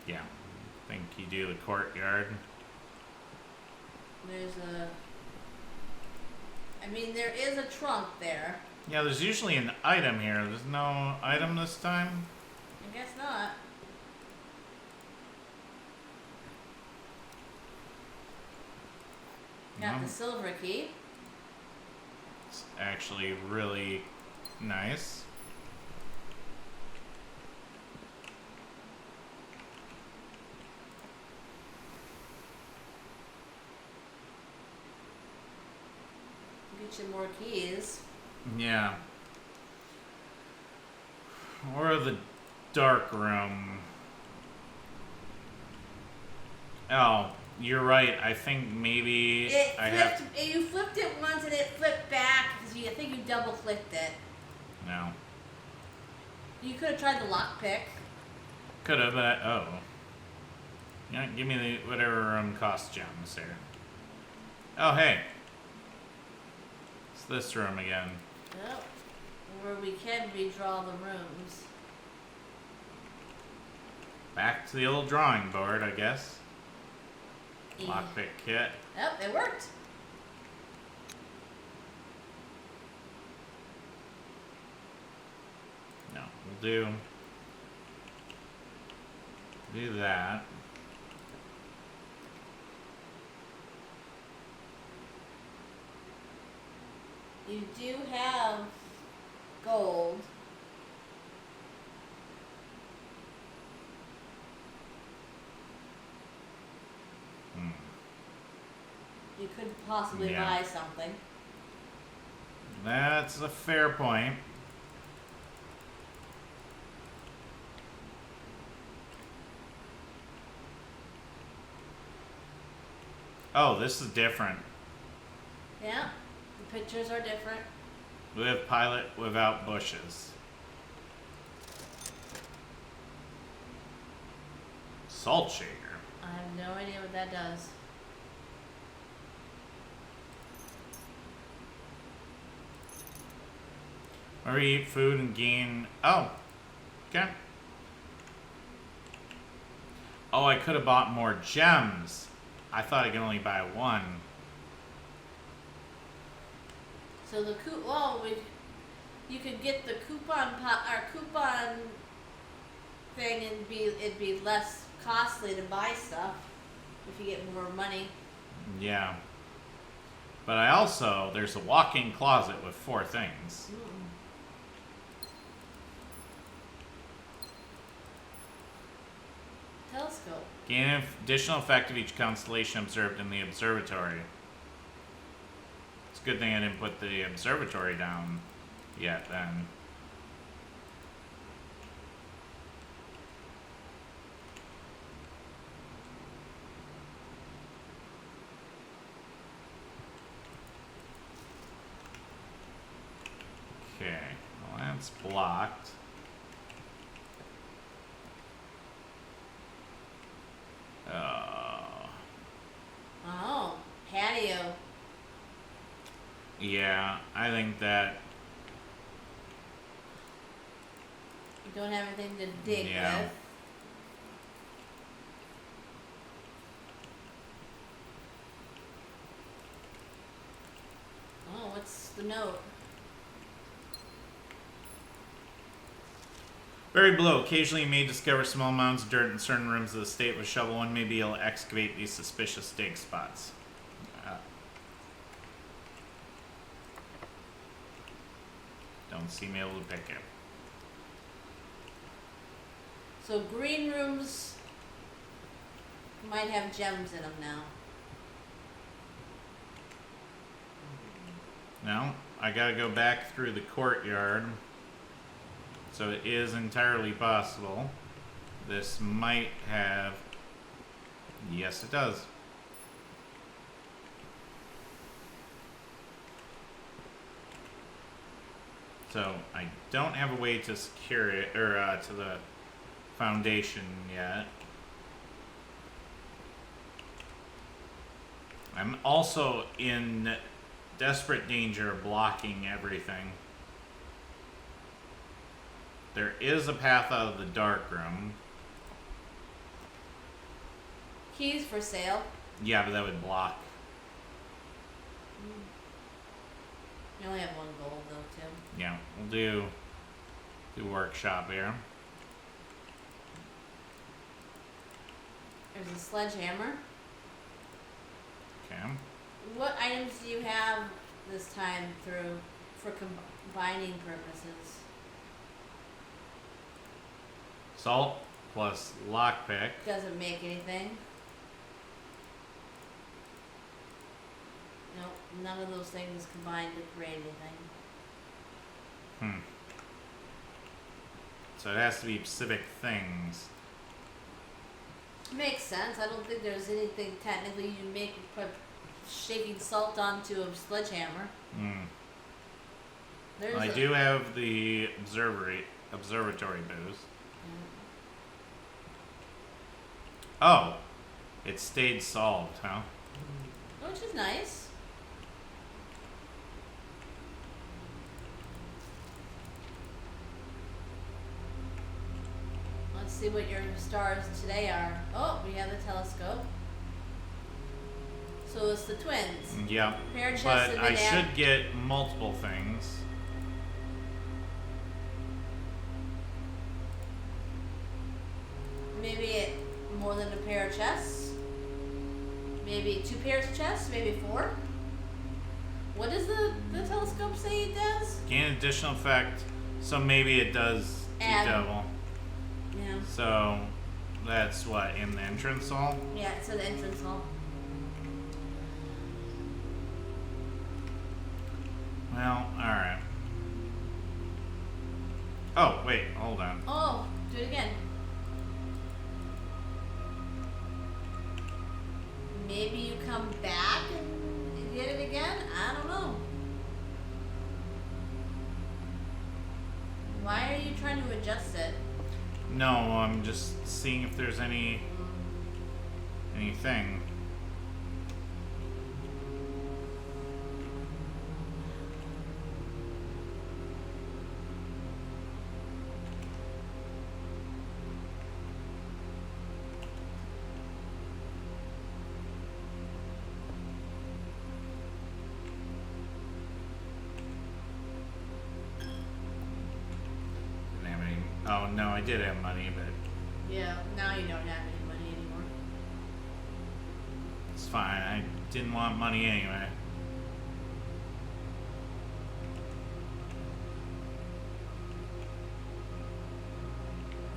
Yeah. I think you do the courtyard. There's a... I mean, there is a trunk there. Yeah, there's usually an item here. There's no item this time? I guess not. Got No. the silver key. It's actually really nice. Get you more keys. Yeah. Or the dark room. Oh, you're right. I think maybe It I flipped. have. You flipped it once and it flipped back because I think you double clicked it. No. You could have tried the lockpick. Could have, but oh. Yeah, give me the whatever room costs gems here. Oh, hey. It's this room again. Yep. Where we can redraw the rooms. Back to the old drawing board, I guess. Yeah. Lockpick kit. Yep, it worked. No, we'll do that. You do have gold. Hmm. You could possibly Yeah. buy something. That's a fair point. Oh, this is different. Yeah. The pictures are different. We have pilot without bushes. Salt shaker. I have no idea what that does. Or eat food and gain. Oh, okay. Oh, I could have bought more gems. I thought I could only buy one. So the you could get the coupon thing and it'd be less costly to buy stuff if you get more money. Yeah. But I also, there's a walk-in closet with 4 things. Telescope. Gain an additional effect of each constellation observed in the observatory. It's a good thing I didn't put the observatory down yet then. Okay, well that's blocked. Oh, patio. Yeah, I think that. You don't have anything to dig Yeah. with. Oh, what's the note? Very below, occasionally you may discover small mounds of dirt in certain rooms of the state. With shovel, one may be able to excavate these suspicious dig spots. Don't seem able to pick it. So green rooms might have gems in them now. No, I gotta go back through the courtyard. So it is entirely possible. This might have. Yes, it does. So I don't have a way to secure it, or to the foundation yet. I'm also in desperate danger of blocking everything. There is a path out of the dark room. Keys for sale. Yeah, but that would block. You only have 1 gold though, Tim. Yeah, we'll do workshop here. There's a sledgehammer. Okay. What items do you have this time through for combining purposes? Salt plus lockpick. Doesn't make anything. Nope, none of those things combined to create anything. So it has to be specific things. Makes sense. I don't think there's anything technically you make put shaking salt onto a sledgehammer. There's I do have the observatory boost. Oh, It stayed solved, huh? Which is nice. Let's see what your stars today are. Oh, we have the telescope. So it's the twins. Yep. Pair of chests But have been I should get multiple things. Maybe more than a pair of chests. Maybe 2 pairs of chests. Maybe 4. What does the telescope say it does? Gain additional effect. So maybe it does Add. double. Yeah. So that's what, in the entrance hall? Yeah, it's an entrance hall. Well, alright. Oh, wait, hold on. Oh, do it again. Maybe you come back and get it again? I don't know. Why are you trying to adjust it? No, I'm just seeing if there's anything. Didn't have any. Oh no, I did have money, but Yeah, now you don't have any money anymore. it's fine. I didn't want money anyway.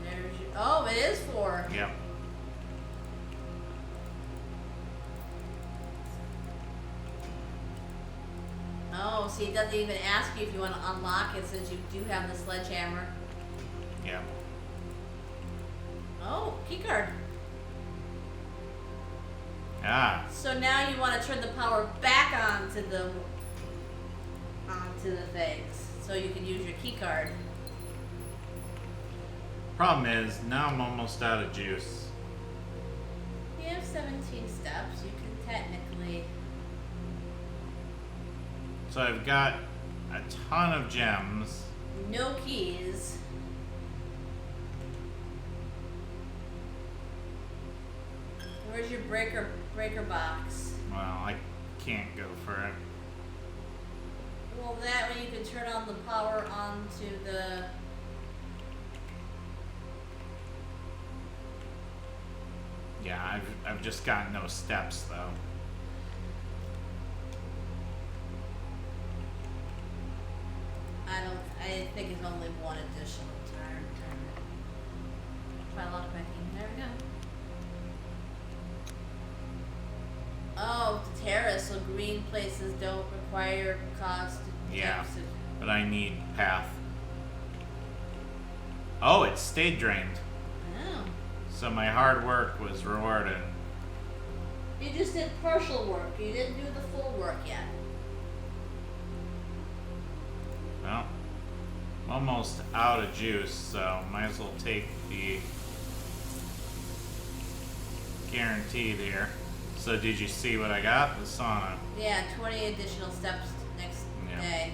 There's your, oh, it is 4. Yep. Oh, see, it doesn't even ask you if you want to unlock it since you do have the sledgehammer. Yep. Oh, keycard. Ah, So now you want to turn the power back onto the things, so you can use your keycard. problem is, now I'm almost out of juice. You have 17 steps. You can technically. So I've got a ton of gems. No keys. Where's your breaker box? Well, I can't go for it. Well, that way you can turn on the power onto the. Yeah, I've just got no steps though. I think it's only one additional turn. Try lock back in. There we go. Oh, the terrace, so green places don't require cost. Yeah, but I need path. Oh, it stayed drained. Oh. So my hard work was rewarded. You just did partial work. You didn't do the full work yet. Well, I'm almost out of juice, so might as well take the guaranteed here. So did you see what I got? The sauna. Yeah, 20 additional steps next Yeah. day.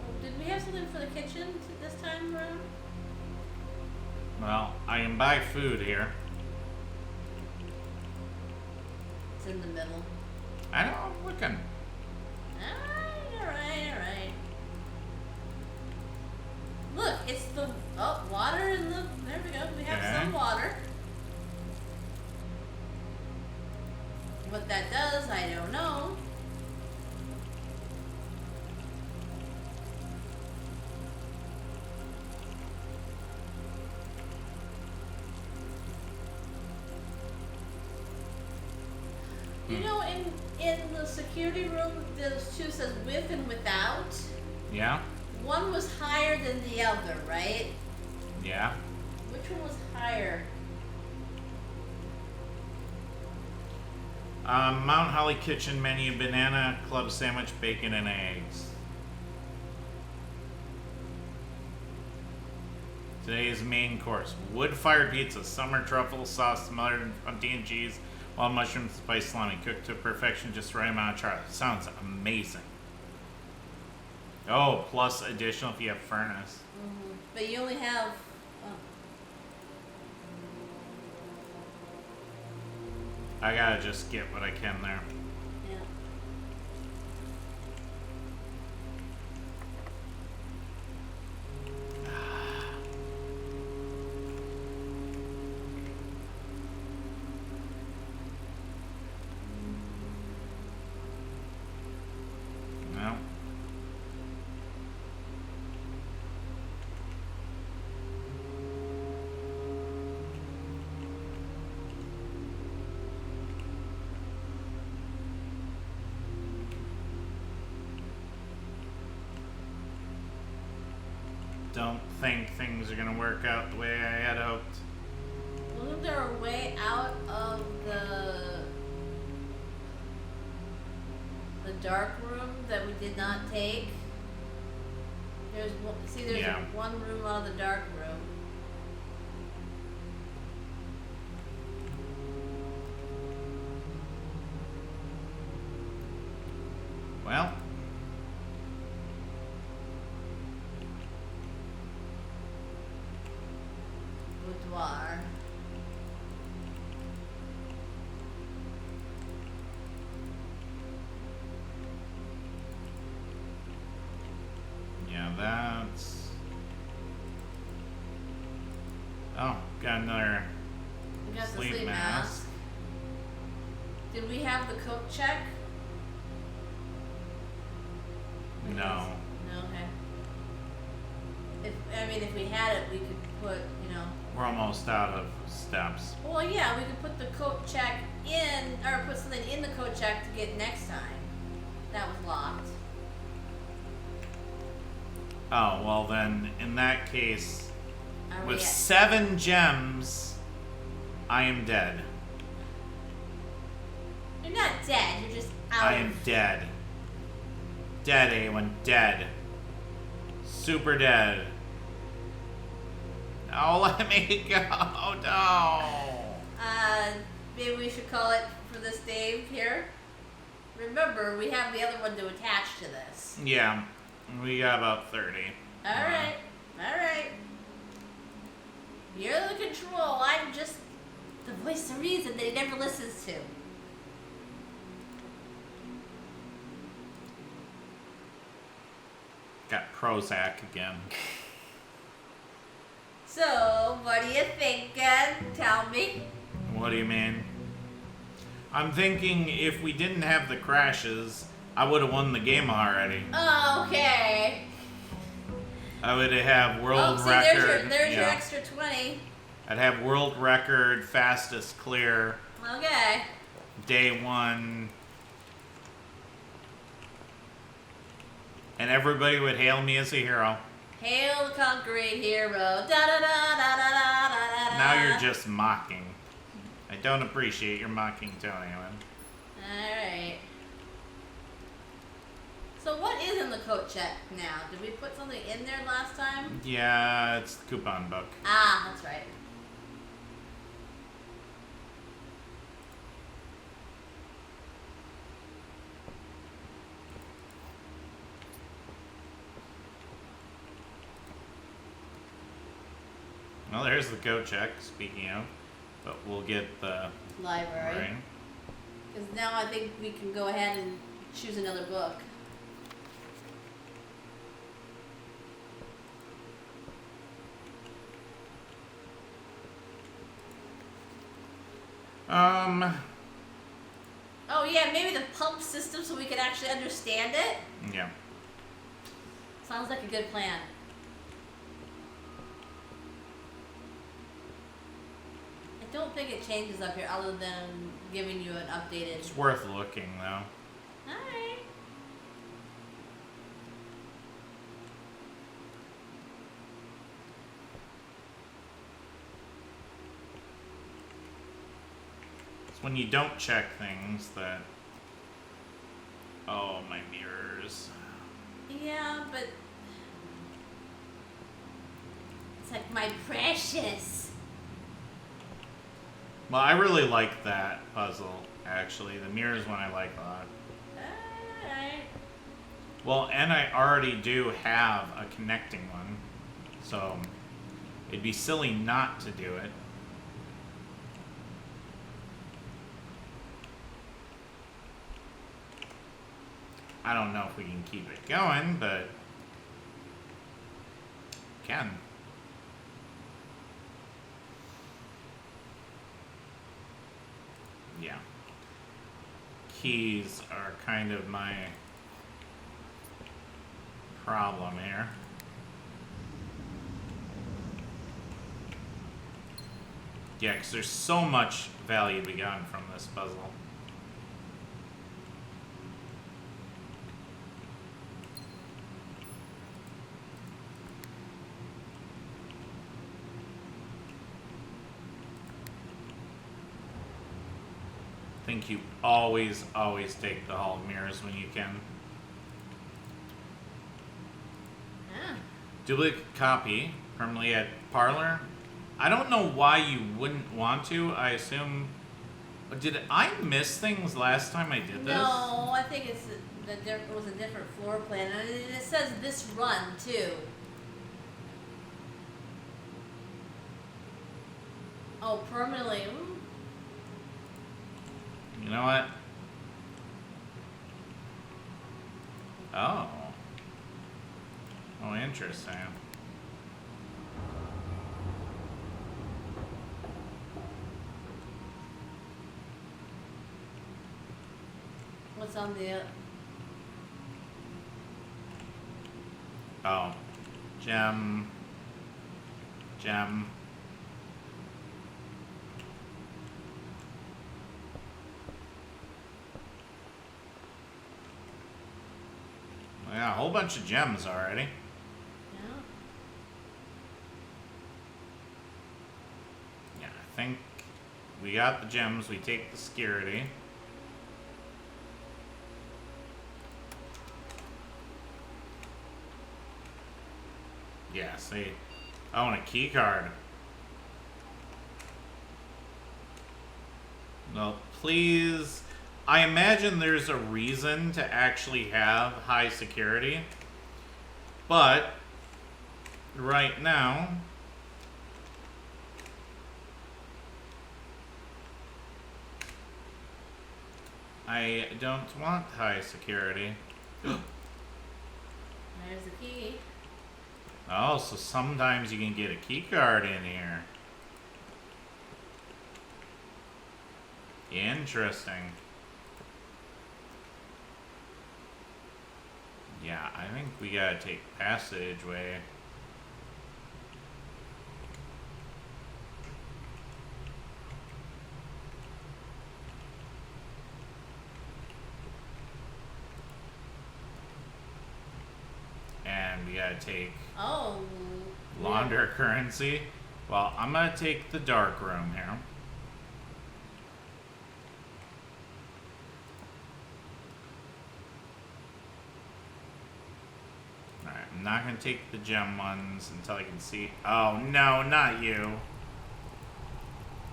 Oh, did we have something for the kitchen this time around? Well, I can buy food here. It's in the middle. I know, I'm looking. Alright. Look, it's the water in the. There we go. We have Okay. some water. What that does, I don't know. You know, in the security room, those two says with and without. Yeah? One was higher than the other, right? Yeah? Which one was higher? Mount Holly Kitchen menu, banana, club sandwich, bacon, and eggs. Today's main course: wood-fired pizza, summer truffle sauce smothered on tea and cheese, wild mushrooms, spice salami, cooked to perfection, just the right amount of char. Sounds amazing. Oh, plus additional if you have furnace. Mm-hmm. But you only have. Oh. I gotta just get what I can there. Yeah. No. Don't think things are gonna work out the way I had hoped. Wasn't there a way out of the dark room that we did not take? There's Yeah. one room out of the dark room. Well, Boudoir. yeah, that's. Oh, got another We got sleep the sleep mask. mask. Did we have the coat check? No. No, okay. If we had it, we could put, We're almost out of steps. Well, yeah, we could put the coat check in, or put something in the coat check to get next time. That was locked. Oh, well then, in that case, Are we with at- 7 gems, I am dead. You're not dead. You're just out. I am dead. Dead, Aywenn. Dead. Super dead. No, let me go. No. Maybe we should call it for this Dave here. Remember, we have the other one to attach to this. Yeah, we got about 30. All right. You're the control. I'm just the voice of reason that he never listens to. Got Prozac again. So, what do you think, tell me? What do you mean? I'm thinking if we didn't have the crashes, I would have won the game already. Okay. I would have world see, record. there's your yeah. extra 20. I'd have world record fastest clear Okay. day 1. And everybody would hail me as a hero. Hail the conquering hero. Da da da da da da da da. Now you're just mocking. I don't appreciate your mocking, Tony. Alright. So what is in the coat check now? Did we put something in there last time? Yeah, it's the coupon book. Ah, that's right. Well, there's the coat check, speaking of. But we'll get the... Library. Right. Because now I think we can go ahead and choose another book. Oh yeah, maybe the pump system so we can actually understand it? Yeah. Sounds like a good plan. I don't think it changes up here other than giving you an updated... It's worth looking, though. Alright. It's when you don't check things that... Oh, my mirrors. Yeah, but... It's like my precious. Well, I really like that puzzle, actually. The mirror's one I like a lot. Alright. Well, and I already do have a connecting one, so it'd be silly not to do it. I don't know if we can keep it going, but can. Yeah. Keys are kind of my problem here. Yeah, because there's so much value to be gotten from this puzzle. I think you always take the hall mirrors when you can. Yeah. Duplicate copy, permanently at parlor. I don't know why you wouldn't want to. I assume. Did I miss things last time I did this? No, I think it's it was a different floor plan. And it says this run too. Oh, permanently. Ooh. You know what? Oh. Oh, interesting. What's on the? Oh. Gem. Yeah, a whole bunch of gems already. Yeah. Yeah, I think we got the gems. We take the security. Yeah, see. I want a key card. No, please. I imagine there's a reason to actually have high security. But right now, I don't want high security. There's the key. Oh, so sometimes you can get a key card in here. Interesting. Yeah, I think we gotta take passageway. And we gotta take Oh. launder currency. Well, I'm gonna take the dark room here. Alright, I'm not gonna take the gem ones until I can see. Oh no, not you.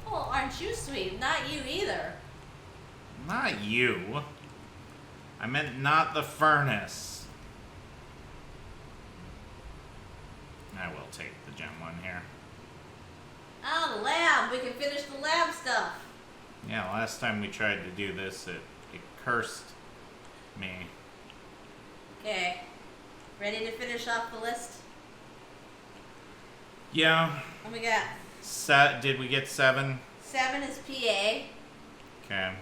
Well, aren't you sweet? Not you either. Not you. I meant not the furnace. I will take the gem one here. Oh, the lab. We can finish the lab stuff. Yeah, last time we tried to do this, it cursed me. Okay. Ready to finish off the list? Yeah. What we got? Did we get 7? 7 is PA. Okay.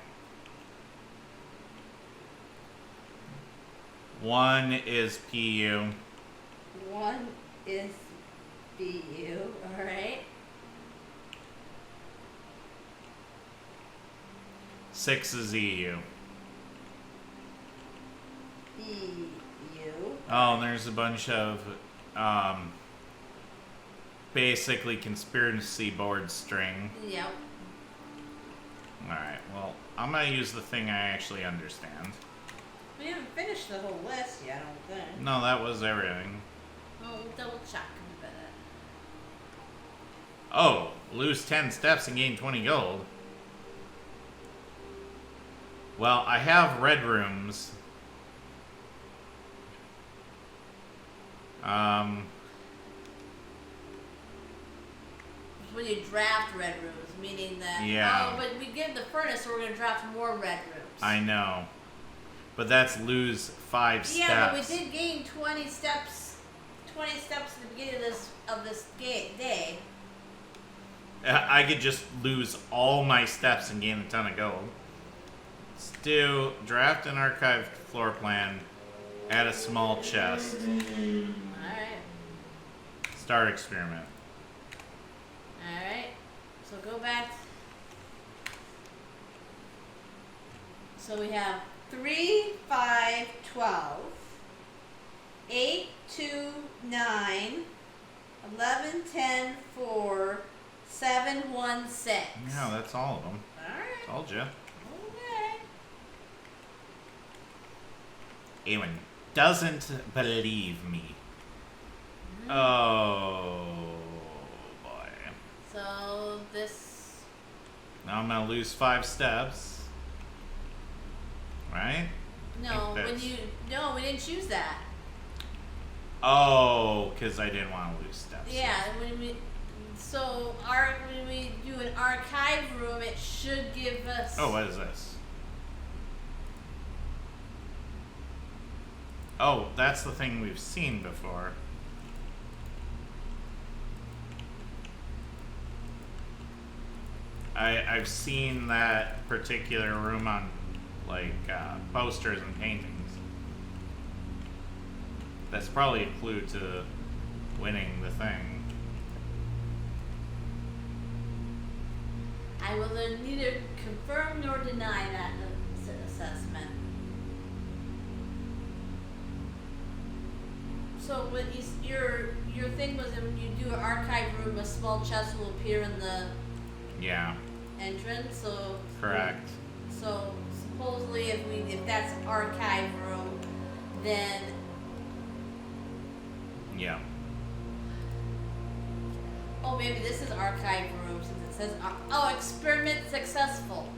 1 is PU. 1 is BU. Alright. 6 is EU. EU. Oh, and there's a bunch of basically conspiracy board string. Yep. Alright, well, I'm gonna use the thing I actually understand. We haven't finished the whole list yet, I don't think. No, that was everything. Oh, we'll double check in a minute. Oh, lose 10 steps and gain 20 gold. Well, I have red rooms. When you draft red rooms, meaning that Yeah. oh, but we get the furnace, so we're gonna draft more red rooms. I know. But that's lose 5 steps. Yeah, but we did gain 20 steps. 20 steps at the beginning of this day. I could just lose all my steps and gain a ton of gold. Let's do draft an archived floor plan. Add a small chest. Alright. Start experiment. Alright. So go back. So we have 3, 5, 12, 8, 2, 9, 11, 10, 4, 7, 1, 6. Yeah, that's all of them. Alright. Told you. Okay. Aywenn doesn't believe me. Oh boy. So this. Now I'm gonna lose 5 steps. Right? No, think when that's- you. No, we didn't choose that. Oh, because I didn't want to lose steps. Yeah, when we. So when we do an archive room, it should give us. Oh, what is this? Oh, that's the thing we've seen before. I've seen that particular room on like posters and paintings. That's probably a clue to winning the thing. I will neither confirm nor deny that assessment. So what is your thing was that when you do an archive room, a small chest will appear in the Yeah, entrance. So correct. So supposedly, if that's archive room, then Yeah. oh, maybe this is archive room since it says experiment successful.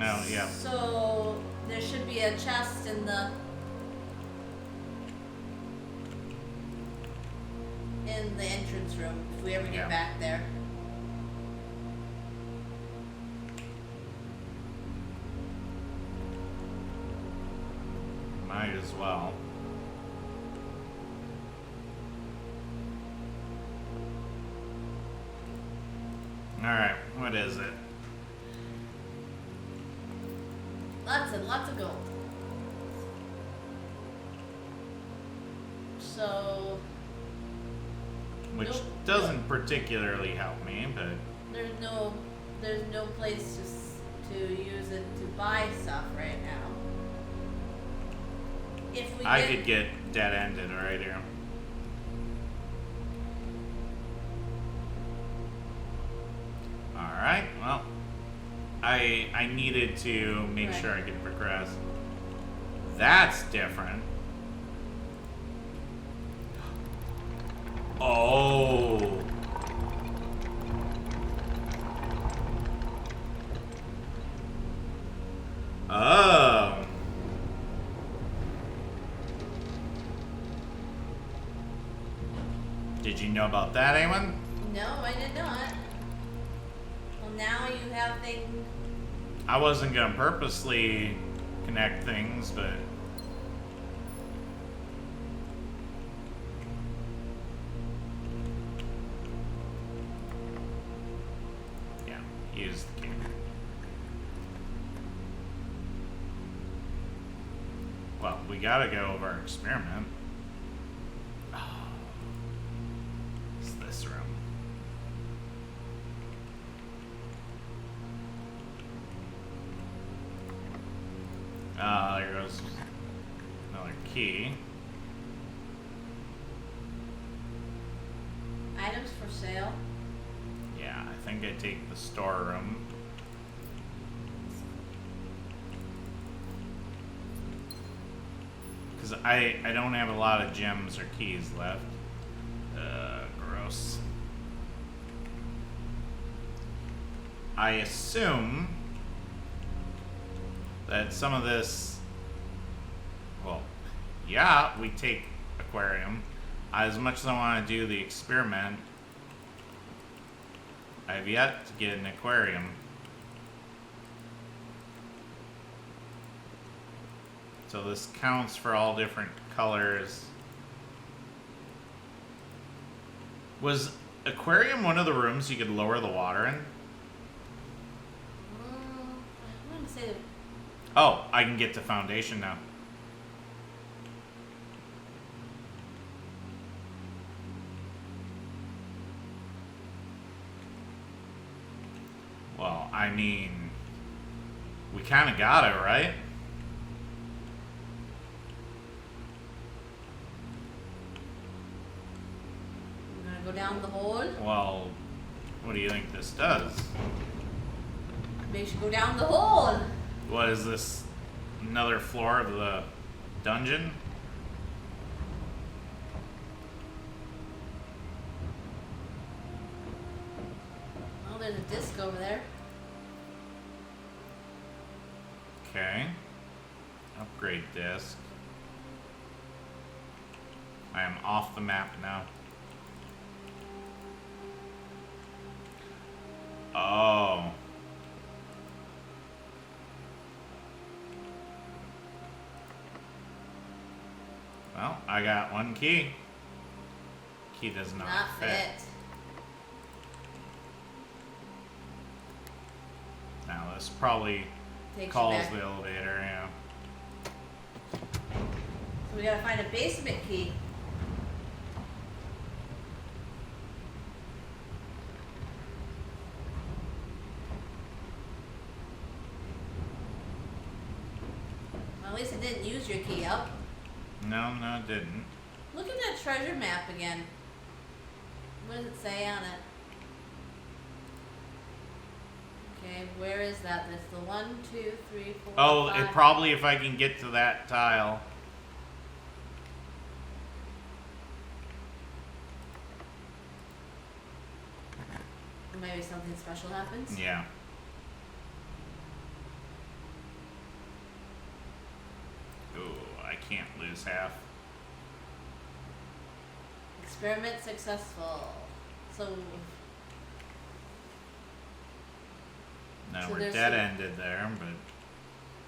Oh, yeah. So there should be a chest in the entrance room if we ever get Yeah. back there. Might as well. Alright, what is it? Lots and lots of gold. So Which Nope. doesn't particularly help me, but there's no place to use it to buy stuff right now. If we I get, could get dead-ended right here. Alright, well, I needed to make Right. sure I could progress. That's different. Oh. Oh. Did you know about that, Aywenn? no, I did not. Well, now you have things. I wasn't gonna purposely connect things, but yeah, use the key. Well, we gotta go over our experiment. Oh, it's this room. There goes another key. Items for sale. Yeah, I think I take the storeroom. Because I don't have a lot of gems or keys left. Gross. I assume that some of this, well, yeah, we take aquarium. As much as I want to do the experiment, I have yet to get an aquarium. So this counts for all different colors. Was aquarium one of the rooms you could lower the water in? I wouldn't say that. Oh, I can get to foundation now. Well, I mean, we kind of got it, right? I'm gonna go down the hole. Well, what do you think this does? Makes you go down the hole. What is this? Another floor of the dungeon? Oh, there's a disc over there. Okay. Upgrade disc. I am off the map now. Oh. Well, I got one key. Key does not fit. Now this probably Takes calls you back. the elevator, yeah. So we gotta find a basement key. Well, at least it didn't use your key up. No, it didn't. Look at that treasure map again. What does it say on it? Okay, where is that? That's the 1, 2, 3, 4. Oh, 5. it probably if I can get to that tile. Maybe something special happens. Yeah. Ooh, I can't lose half. Experiment successful. So No, So we're there's dead some- ended there, but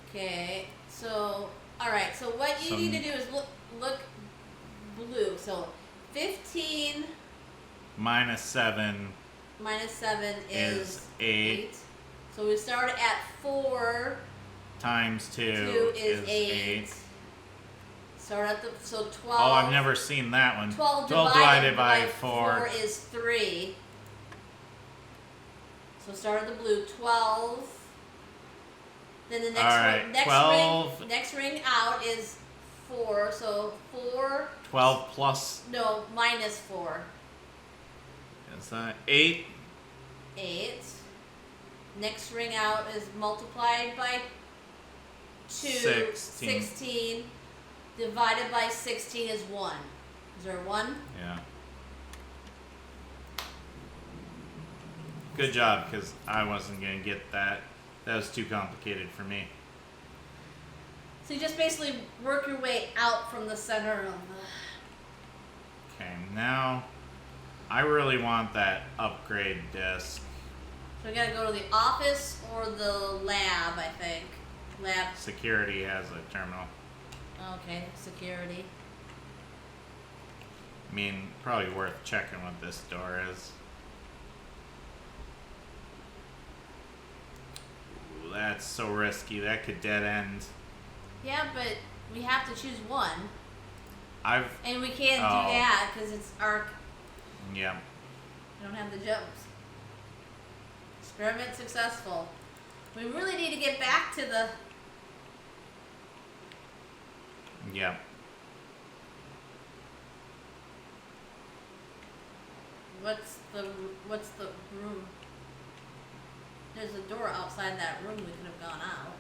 okay, so all right. So what you need to do is look blue. So 15 -7 minus 7 is is 8 So we start at 4. times 2 2 is 8. 8. Start at the 12. Oh, I've never seen that one. 12 divided by 4. 4 is 3. So start at the blue. 12. Then the next Alright, ring, next 12. ring, next ring out is 4. So 4. 12 plus, No, minus 4. is that 8? 8. Next ring out is multiplied by 2. 16. 16. Divided by 16 is 1. Is there a 1? Yeah. Good job, because I wasn't going to get that. That was too complicated for me. So you just basically work your way out from the center of the... Okay, now I really want that upgrade disc. So we gotta go to the office or the lab, I think. Lab. Security has a terminal. Okay, security. I mean, probably worth checking what this door is. Ooh, that's so risky. That could dead end. Yeah, but we have to choose one. And we can't do Oh. that because it's arc. Yeah. We don't have the jumps. Experiment successful. We really need to get back to the... Yeah. What's the room? There's a door outside that room we could have gone out.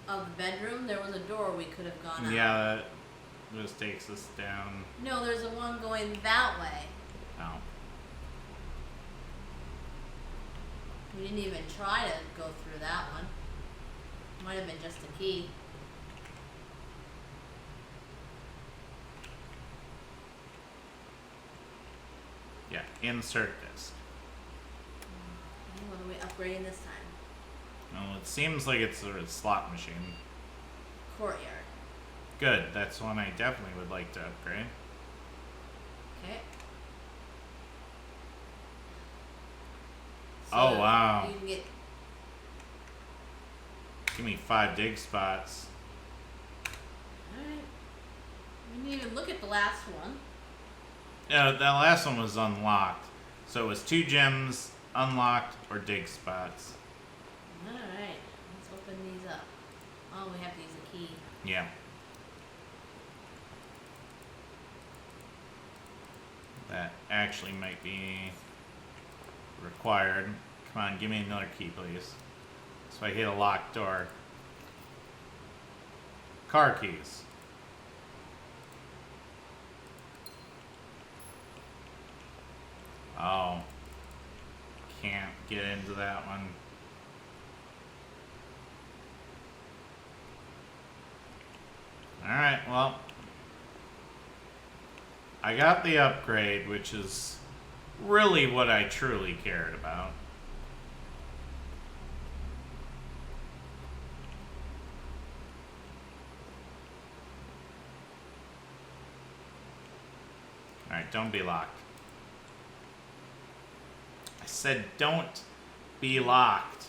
Of the bedroom, there was a door we could have gone out. Yeah, that just takes us down. No, there's a one going that way. Oh. We didn't even try to go through that one. Might have been just a key. Yeah, insert disc. Okay, what are we upgrading this time? Well, it seems like it's a slot machine. Courtyard. Good, that's one I definitely would like to upgrade. Okay. Oh, wow. You can get. Give me 5 dig spots. Alright. We didn't even look at the last one. Yeah, that last one was unlocked. So it was 2 gems, unlocked, or dig spots. Alright. Let's open these up. Oh, we have to use a key. Yeah. That actually might be required. Come on, give me another key, please. So I hit a locked door. Car keys. Oh. Can't get into that one. Alright, well. I got the upgrade, which is really what I truly cared about. Alright, don't be locked. I said don't be locked.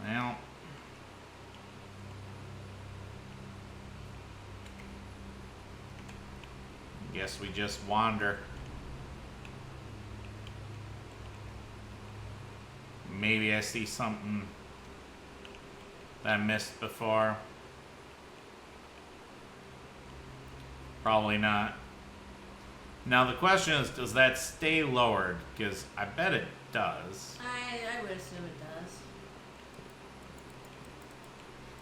Well. Guess we just wander. Maybe I see something that I missed before. Probably not. Now the question is, does that stay lowered? Because I bet it does. I would assume it does.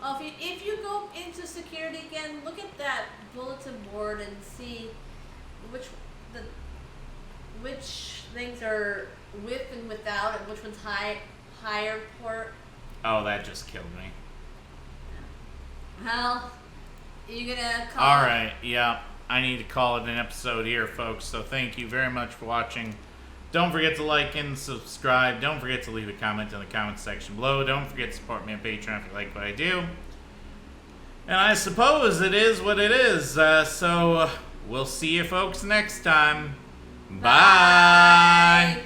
Oh, if you go into security again, look at that bulletin board and see which things are with and without, and which one's higher port. Oh, that just killed me. Well, you gonna call? All right, yeah. I need to call it an episode here, folks. So thank you very much for watching. Don't forget to like and subscribe. Don't forget to leave a comment in the comments section below. Don't forget to support me on Patreon if you like what I do. And I suppose it is what it is. So we'll see you folks next time. Bye.